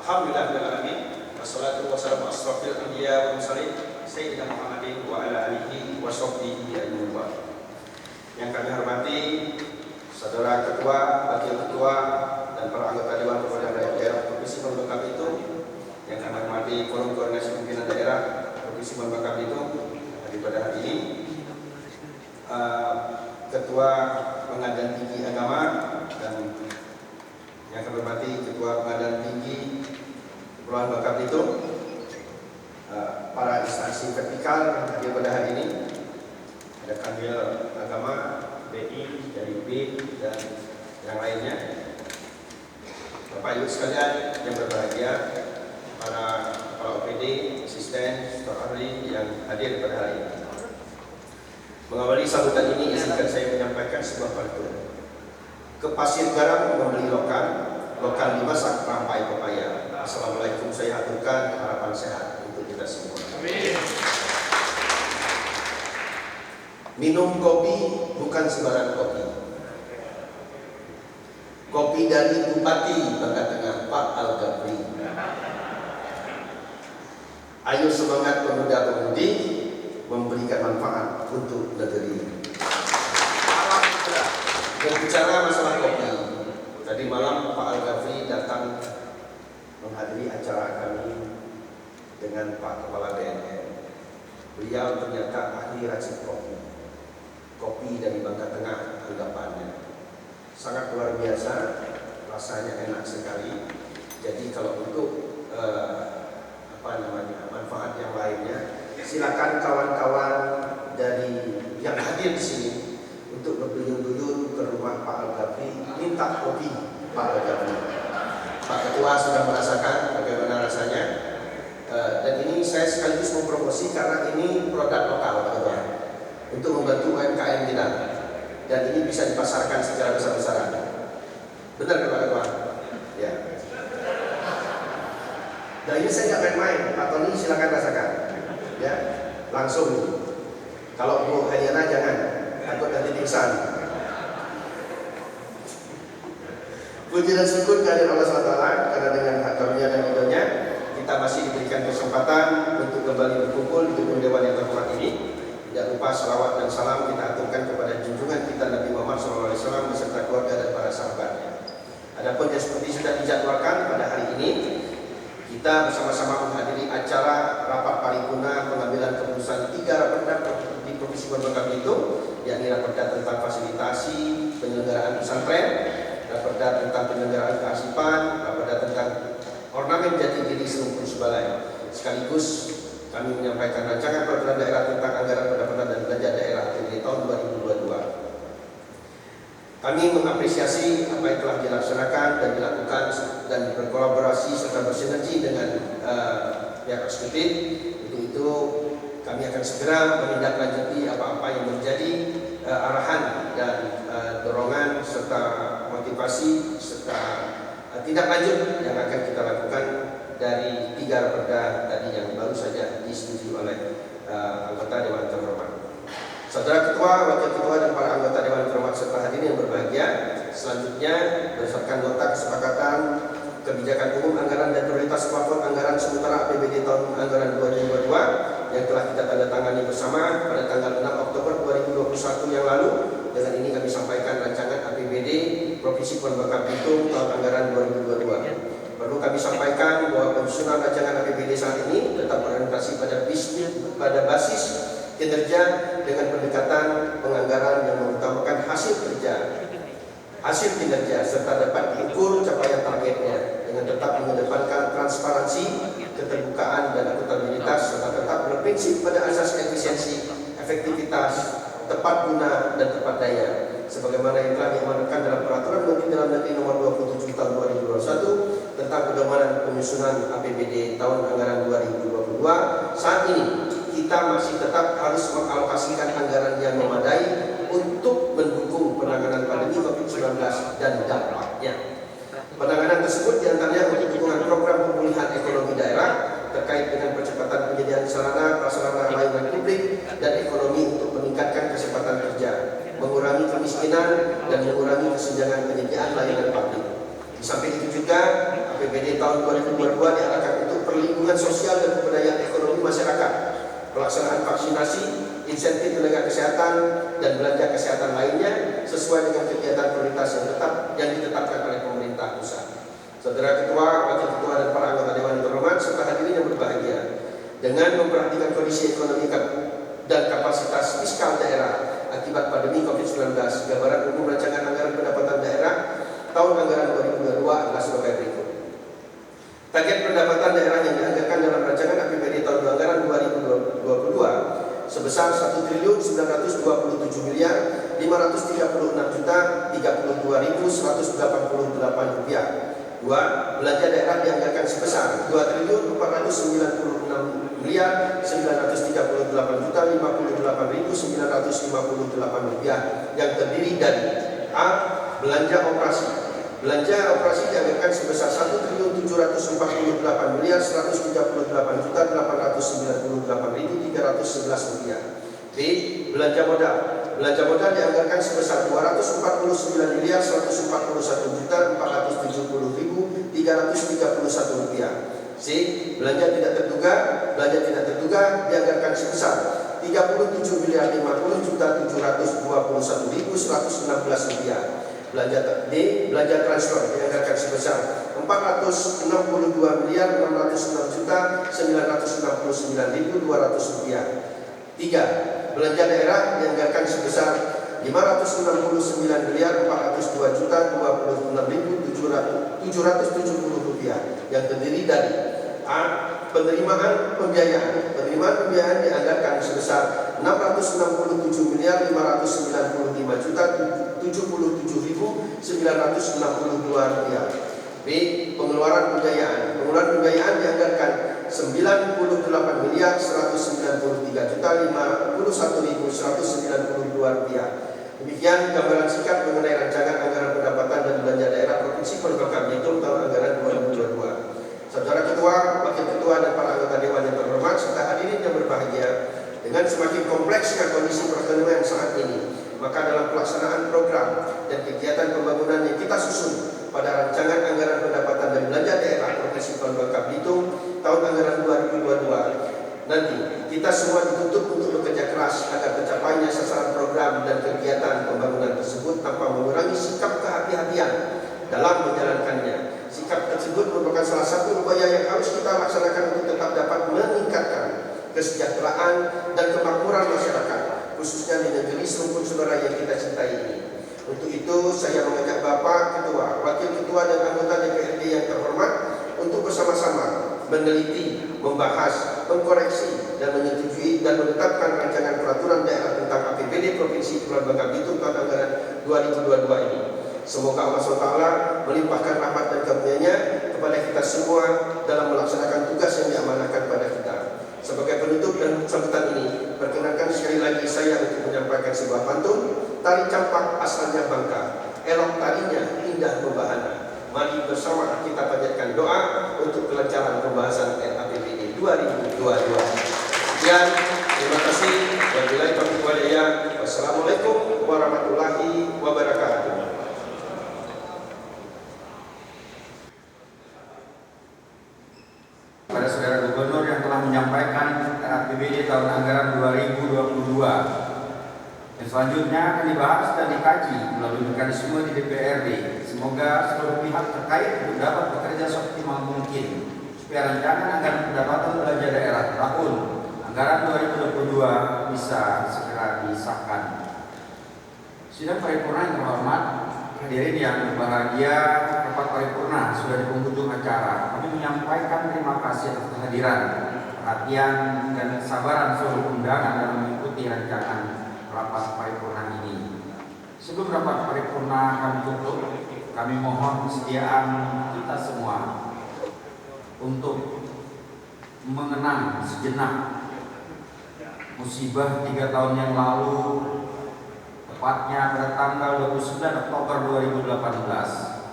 Alhamdulillahirrahmanirrahim. Wassalatu wassalamu asrofil anbiya wal mursalin Sayyidina Muhammadin wa ala alihi wa sahbihi ajma'in. Yang kami hormati Saudara Ketua, Wakil Ketua, dan para anggota Dewan Perwakilan Daerah Provinsi Bangka Belitung. Yang kami hormati Forum Koordinasi Pimpinan Daerah Provinsi Bangka Belitung. Pada hari ini Ketua Pengadilan Tinggi Agama dan yang kami hormati Ketua Pengadilan Tinggi Kepulauan Bangka Belitung, para instansi vertikal yang hadir pada hari ini, ada Kanwil Agama, BI, dari B dan yang lainnya, Bapak Ibu sekalian yang berbahagia, para OPD, asisten, staf ahli yang hadir pada hari ini. Mengawali sambutan ini, izinkan saya menyampaikan sebuah pantun. Ke pasir garam membeli lokal dimasak rampai pepaya. Assalamualaikum, saya aturkan harapan sehat untuk kita semua. Amin. Minum kopi bukan sembarang kopi. Kopi dari Bupati Bangka Tengah, Pak Al-Gafri. Ayo semangat pemuda-pemudi memberikan manfaat untuk negeri. Berbicara masalah kopi, tadi malam Pak Al-Gafri datang menghadiri acara kami dengan Pak Kepala BNN. Beliau ternyata ahli racik kopi. Kopi dari Bangka Tengah, anggapannya sangat luar biasa, rasanya enak sekali. Jadi kalau untuk manfaat yang lainnya, silakan kawan-kawan dari yang hadir di sini untuk berduyun-duyun ke rumah Pak Al-Gafri, minta kopi Pak Al-Gafri. Pak Ketua sudah merasakan bagaimana rasanya, dan ini saya sekaligus mempromosi karena ini produk lokal Pak Ketua, untuk membantu UMKM kita, dan ini bisa dipasarkan secara besar-besaran. Benar kan Pak Ketua? Ya. Nah ini saya nggak main-main, Pak Tony silakan rasakan, ya langsung. Kalau Bu Heliana jangan, takut nanti pingsan. Puji dan syukur kehadiran Allah SWT, karena dengan hak karunia dan ridhonya kita masih diberikan kesempatan untuk kembali berkumpul di gedung Dewan yang terhormat ini. Tidak lupa salawat dan salam kita aturkan kepada junjungan kita Nabi Muhammad SAW beserta keluarga dan para sahabatnya. Adapun yang seperti sudah dijadwalkan pada hari ini, kita bersama-sama menghadiri acara rapat paripurna pengambilan keputusan 3 raperda di Provinsi Bangka Belitung, yakni raperda tentang fasilitasi penyelenggaraan pesantren, raperda tentang penyelenggaraan kearsipan, raperda tentang ornamen jati diri seluruh Balai. Sekaligus kami menyampaikan rancangan peraturan daerah tentang anggaran pendapatan dan belanja daerah di tahun 2022. Kami mengapresiasi apa yang telah dilaksanakan dan dilakukan dan berkolaborasi serta bersinergi dengan pihak eksekutif. Untuk itu kami akan segera menindaklanjuti apa-apa yang menjadi arahan dan dorongan serta motivasi serta tindak lanjut yang akan kita lakukan dari 3 raperda tadi yang baru saja disetujui oleh anggota Dewan Terhormat. Saudara Ketua, Wakil Ketua, dan para anggota Dewan Terhormat serta hadirin yang berbahagia, selanjutnya berdasarkan nota kesepakatan kebijakan umum anggaran dan prioritas plafon anggaran sementara APBD tahun anggaran 2022 yang telah kita tanda tangani bersama pada tanggal 6 Oktober 2021 yang lalu. Dengan ini kami sampaikan rancangan APBD Provinsi Bangka Belitung tahun anggaran 2022. Perlu kami sampaikan bahwa penyusunan rancangan APBD saat ini tetap berorientasi pada basis kinerja dengan pendekatan penganggaran yang mengutamakan hasil kerja kinerja, hasil kinerja, serta dapat diukur capaian targetnya dengan tetap mengedepankan transparansi, keterbukaan, dan akuntabilitas, serta tetap berprinsip pada asas efisiensi, efektivitas, tepat guna, dan tepat daya, sebagaimana yang telah diamanatkan dalam Peraturan Menteri Dalam Negeri Nomor 27 Tahun 2021 tentang pedoman penyusunan APBD tahun anggaran 2022. Saat ini kita masih tetap harus mengalokasikan anggaran yang memadai untuk mendukung penanganan pandemi COVID-19 dan dampaknya. Penanganan tersebut diantaranya untuk dukungan program pemulihan ekonomi daerah terkait dengan percepatan penyediaan sarana prasarana layanan publik dan ekonomi untuk meningkatkan kesempatan kerja, mengurangi kemiskinan, dan mengurangi kesenjangan penyediaan layanan publik. Di samping itu juga APBD tahun 2022 diarahkan untuk perlindungan sosial dan pemberdayaan ekonomi masyarakat, pelaksanaan vaksinasi, insentif tenaga kesehatan, dan belanja kesehatan lainnya sesuai dengan kegiatan prioritas yang ditetapkan oleh pemerintah pusat. Saudara Ketua, Wakil Ketua, dan para anggota Dewan yang terhormat serta hadirin yang berbahagia, dengan memperhatikan kondisi ekonomi dan kapasitas fiskal daerah akibat pandemi COVID-19, gambaran umum rancangan anggaran pendapatan daerah tahun anggaran 2022 adalah sebagai berikut. Target pendapatan daerah yang dianggarkan dalam rancangan APBD tahun anggaran 2022 sebesar Rp1.536.032.188 2. Belanja daerah dianggarkan sebesar Rp2.499.058.058.958 yang terdiri dari A. Belanja operasi. Belanja operasi dianggarkan sebesar Rp1.748.138.898.311. B. Belanja modal. Belanja modal dianggarkan sebesar Rp249.141.470.331. C. Belanja tidak terduga. Belanja tidak terduga dianggarkan sebesar Rp37.050.721.116. Belanja D. Belanja transfer dianggarkan sebesar Rp466.606.969.200. 3. Belanja daerah dianggarkan sebesar Rp599.422.26.770 yang terdiri dari A. Penerimaan pembiayaan. Penerimaan pembiayaan dianggarkan sebesar Rp699.597.962. B. Pengeluaran pembiayaan. Pengeluaran pembiayaan dianggarkan Rp98.193.051.192. Demikian gambaran singkat mengenai rancangan anggaran pendapatan dan belanja daerah Provinsi Bangka Belitung tahun anggaran 2022. Saudara Ketua, Wakil Ketua, dan para anggota Dewan yang terhormat serta hadirin yang berbahagia, dengan semakin kompleksnya kondisi perekonomian saat ini, maka dalam pelaksanaan program dan kegiatan pembangunan yang kita susun pada rancangan anggaran pendapatan dan belanja daerah Provinsi Bangka Belitung tahun anggaran 2022 nanti, kita semua dituntut untuk bekerja keras agar tercapainya sasaran program dan kegiatan pembangunan tersebut tanpa mengurangi sikap kehati-hatian dalam menjalankannya. Sikap tersebut merupakan salah satu upaya yang harus kita laksanakan untuk tetap dapat meningkatkan kesejahteraan dan kemakmuran masyarakat, khususnya di negeri serumpun saudara yang kita cintai ini. Untuk itu, saya mengajak Bapak Ketua, Wakil Ketua, dan anggota DPRD yang terhormat untuk bersama-sama meneliti, membahas, mengkoreksi, dan menyetujui dan menetapkan rancangan peraturan daerah tentang APBD Provinsi Kepulauan Bangka Belitung tahun anggaran 2022 ini. Semoga Allah SWT melimpahkan rahmat dan karunia-Nya kepada kita semua dalam melaksanakan tugas yang diamanahkan pada kita. Sebagai penutup dan sambutan ini, perkenankan sekali lagi saya untuk menyampaikan sebuah pantun. Tari campak asalnya Bangka, elok tarinya indah membahana. Mari bersama kita panjatkan doa untuk kelancaran pembahasan RAPBD 2022. Sekian, terima kasih. Wabillahi taufiq wal hidayah. Wassalamualaikum warahmatullahi wabarakatuh. Pada saudara Gubernur yang telah menyampaikan RAPBD tahun anggaran 2022. Dan selanjutnya akan dibahas dan dikaji melalui mekanisme di DPRD. Semoga seluruh pihak terkait dapat bekerja seoptimal mungkin supaya rancangan anggaran pendapatan belanja daerah tahun anggaran 2022 bisa segera disahkan. Sidang paripurna yang terhormat, hadirin yang berbahagia, rapat paripurna sudah di penghujung acara. Kami menyampaikan terima kasih atas kehadiran, perhatian dan kesabaran seluruh undangan dalam mengikuti rancangan rapat paripurna ini. Sebelum rapat paripurna kami tutup, kami mohon kesediaan kita semua untuk mengenang sejenak musibah 3 tahun yang lalu, tepatnya pada tanggal 29 Oktober 2018,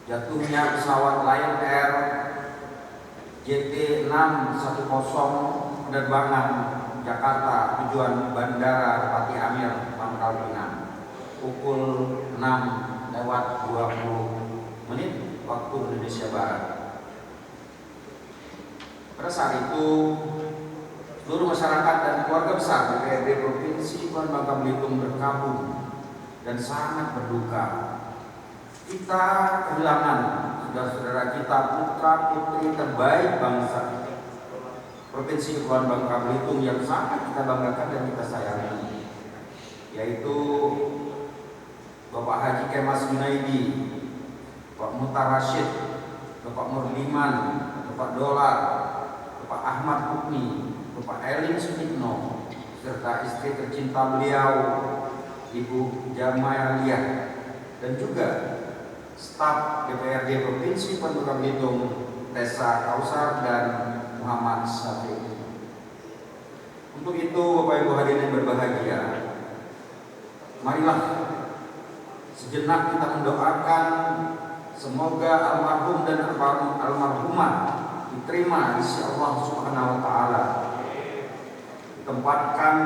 jatuhnya pesawat Lion Air JT610 penerbangan Jakarta tujuan Bandara Fatih Amir, Pangkal Pinang pukul 6:20 waktu Indonesia Barat. Pada saat itu seluruh masyarakat dan keluarga besar DPRD Provinsi Kepulauan Bangka Belitung berkabung dan sangat berduka. Kita kehilangan saudara-saudara kita, putra-putri terbaik bangsa Provinsi Kepulauan Bangka Belitung yang sangat kita banggakan dan kita sayangi, yaitu Bapak Haji Kemas Junaidi, Pak Muhtar Rashid, Bapak Murliman, Bapak Dolar, Bapak Ahmad Hukmi, Bapak Elin Sutikno, serta istri tercinta beliau, Ibu Jamaliyah, dan juga staf DPRD Provinsi Bangka Belitung, Tessa Kausar dan Muhammad Syafiq. Untuk itu, Bapak Ibu hadirin yang berbahagia, marilah sejenak kita mendoakan semoga almarhum dan almarhumah diterima di sisi Allah Subhanahu wa taala, ditempatkan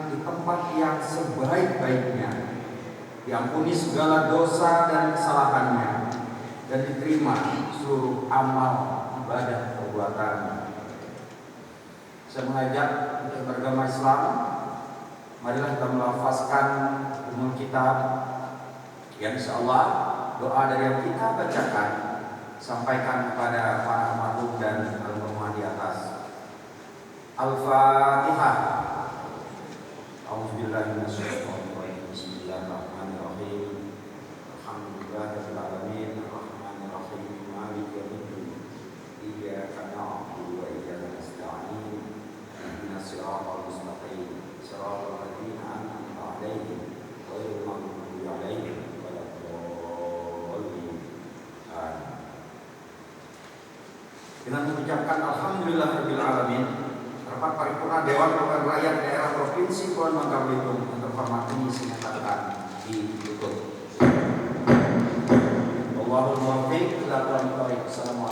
di tempat yang sebaik-baiknya, diampuni segala dosa dan kesalahannya, dan diterima seluruh amal ibadah perbuatan. Saya mengajak untuk beragama Islam, marilah kita melafazkan umul kitab yang insyaallah doa dari yang kita bacakan sampaikan kepada para almarhum dan almarhumah di atas. Al-Fatihah. A'udzubillahi minasyaitonirrajim. Bismillahirrahmanirrahim. Alhamdulillahirabbil alamin, arrahmanirrahim, maliki yaumiddin. Iyyaka na'budu wa iyyaka nasta'in. Ihdinas siratal mustaqim. Shiratal ladzina an'amta 'alaihim ghairil maghdubi 'alaihim waladdallin. Dengan mengucapkan alhamdulillahirabbil alamin, rapat paripurna Dewan Perwakilan Rakyat Daerah Provinsi Kepulauan Bangka Belitung yang terhormat ini dinyatakan ditutup. Wallahul muwaffiq ila aqwamit thoriq. Assalamualaikum.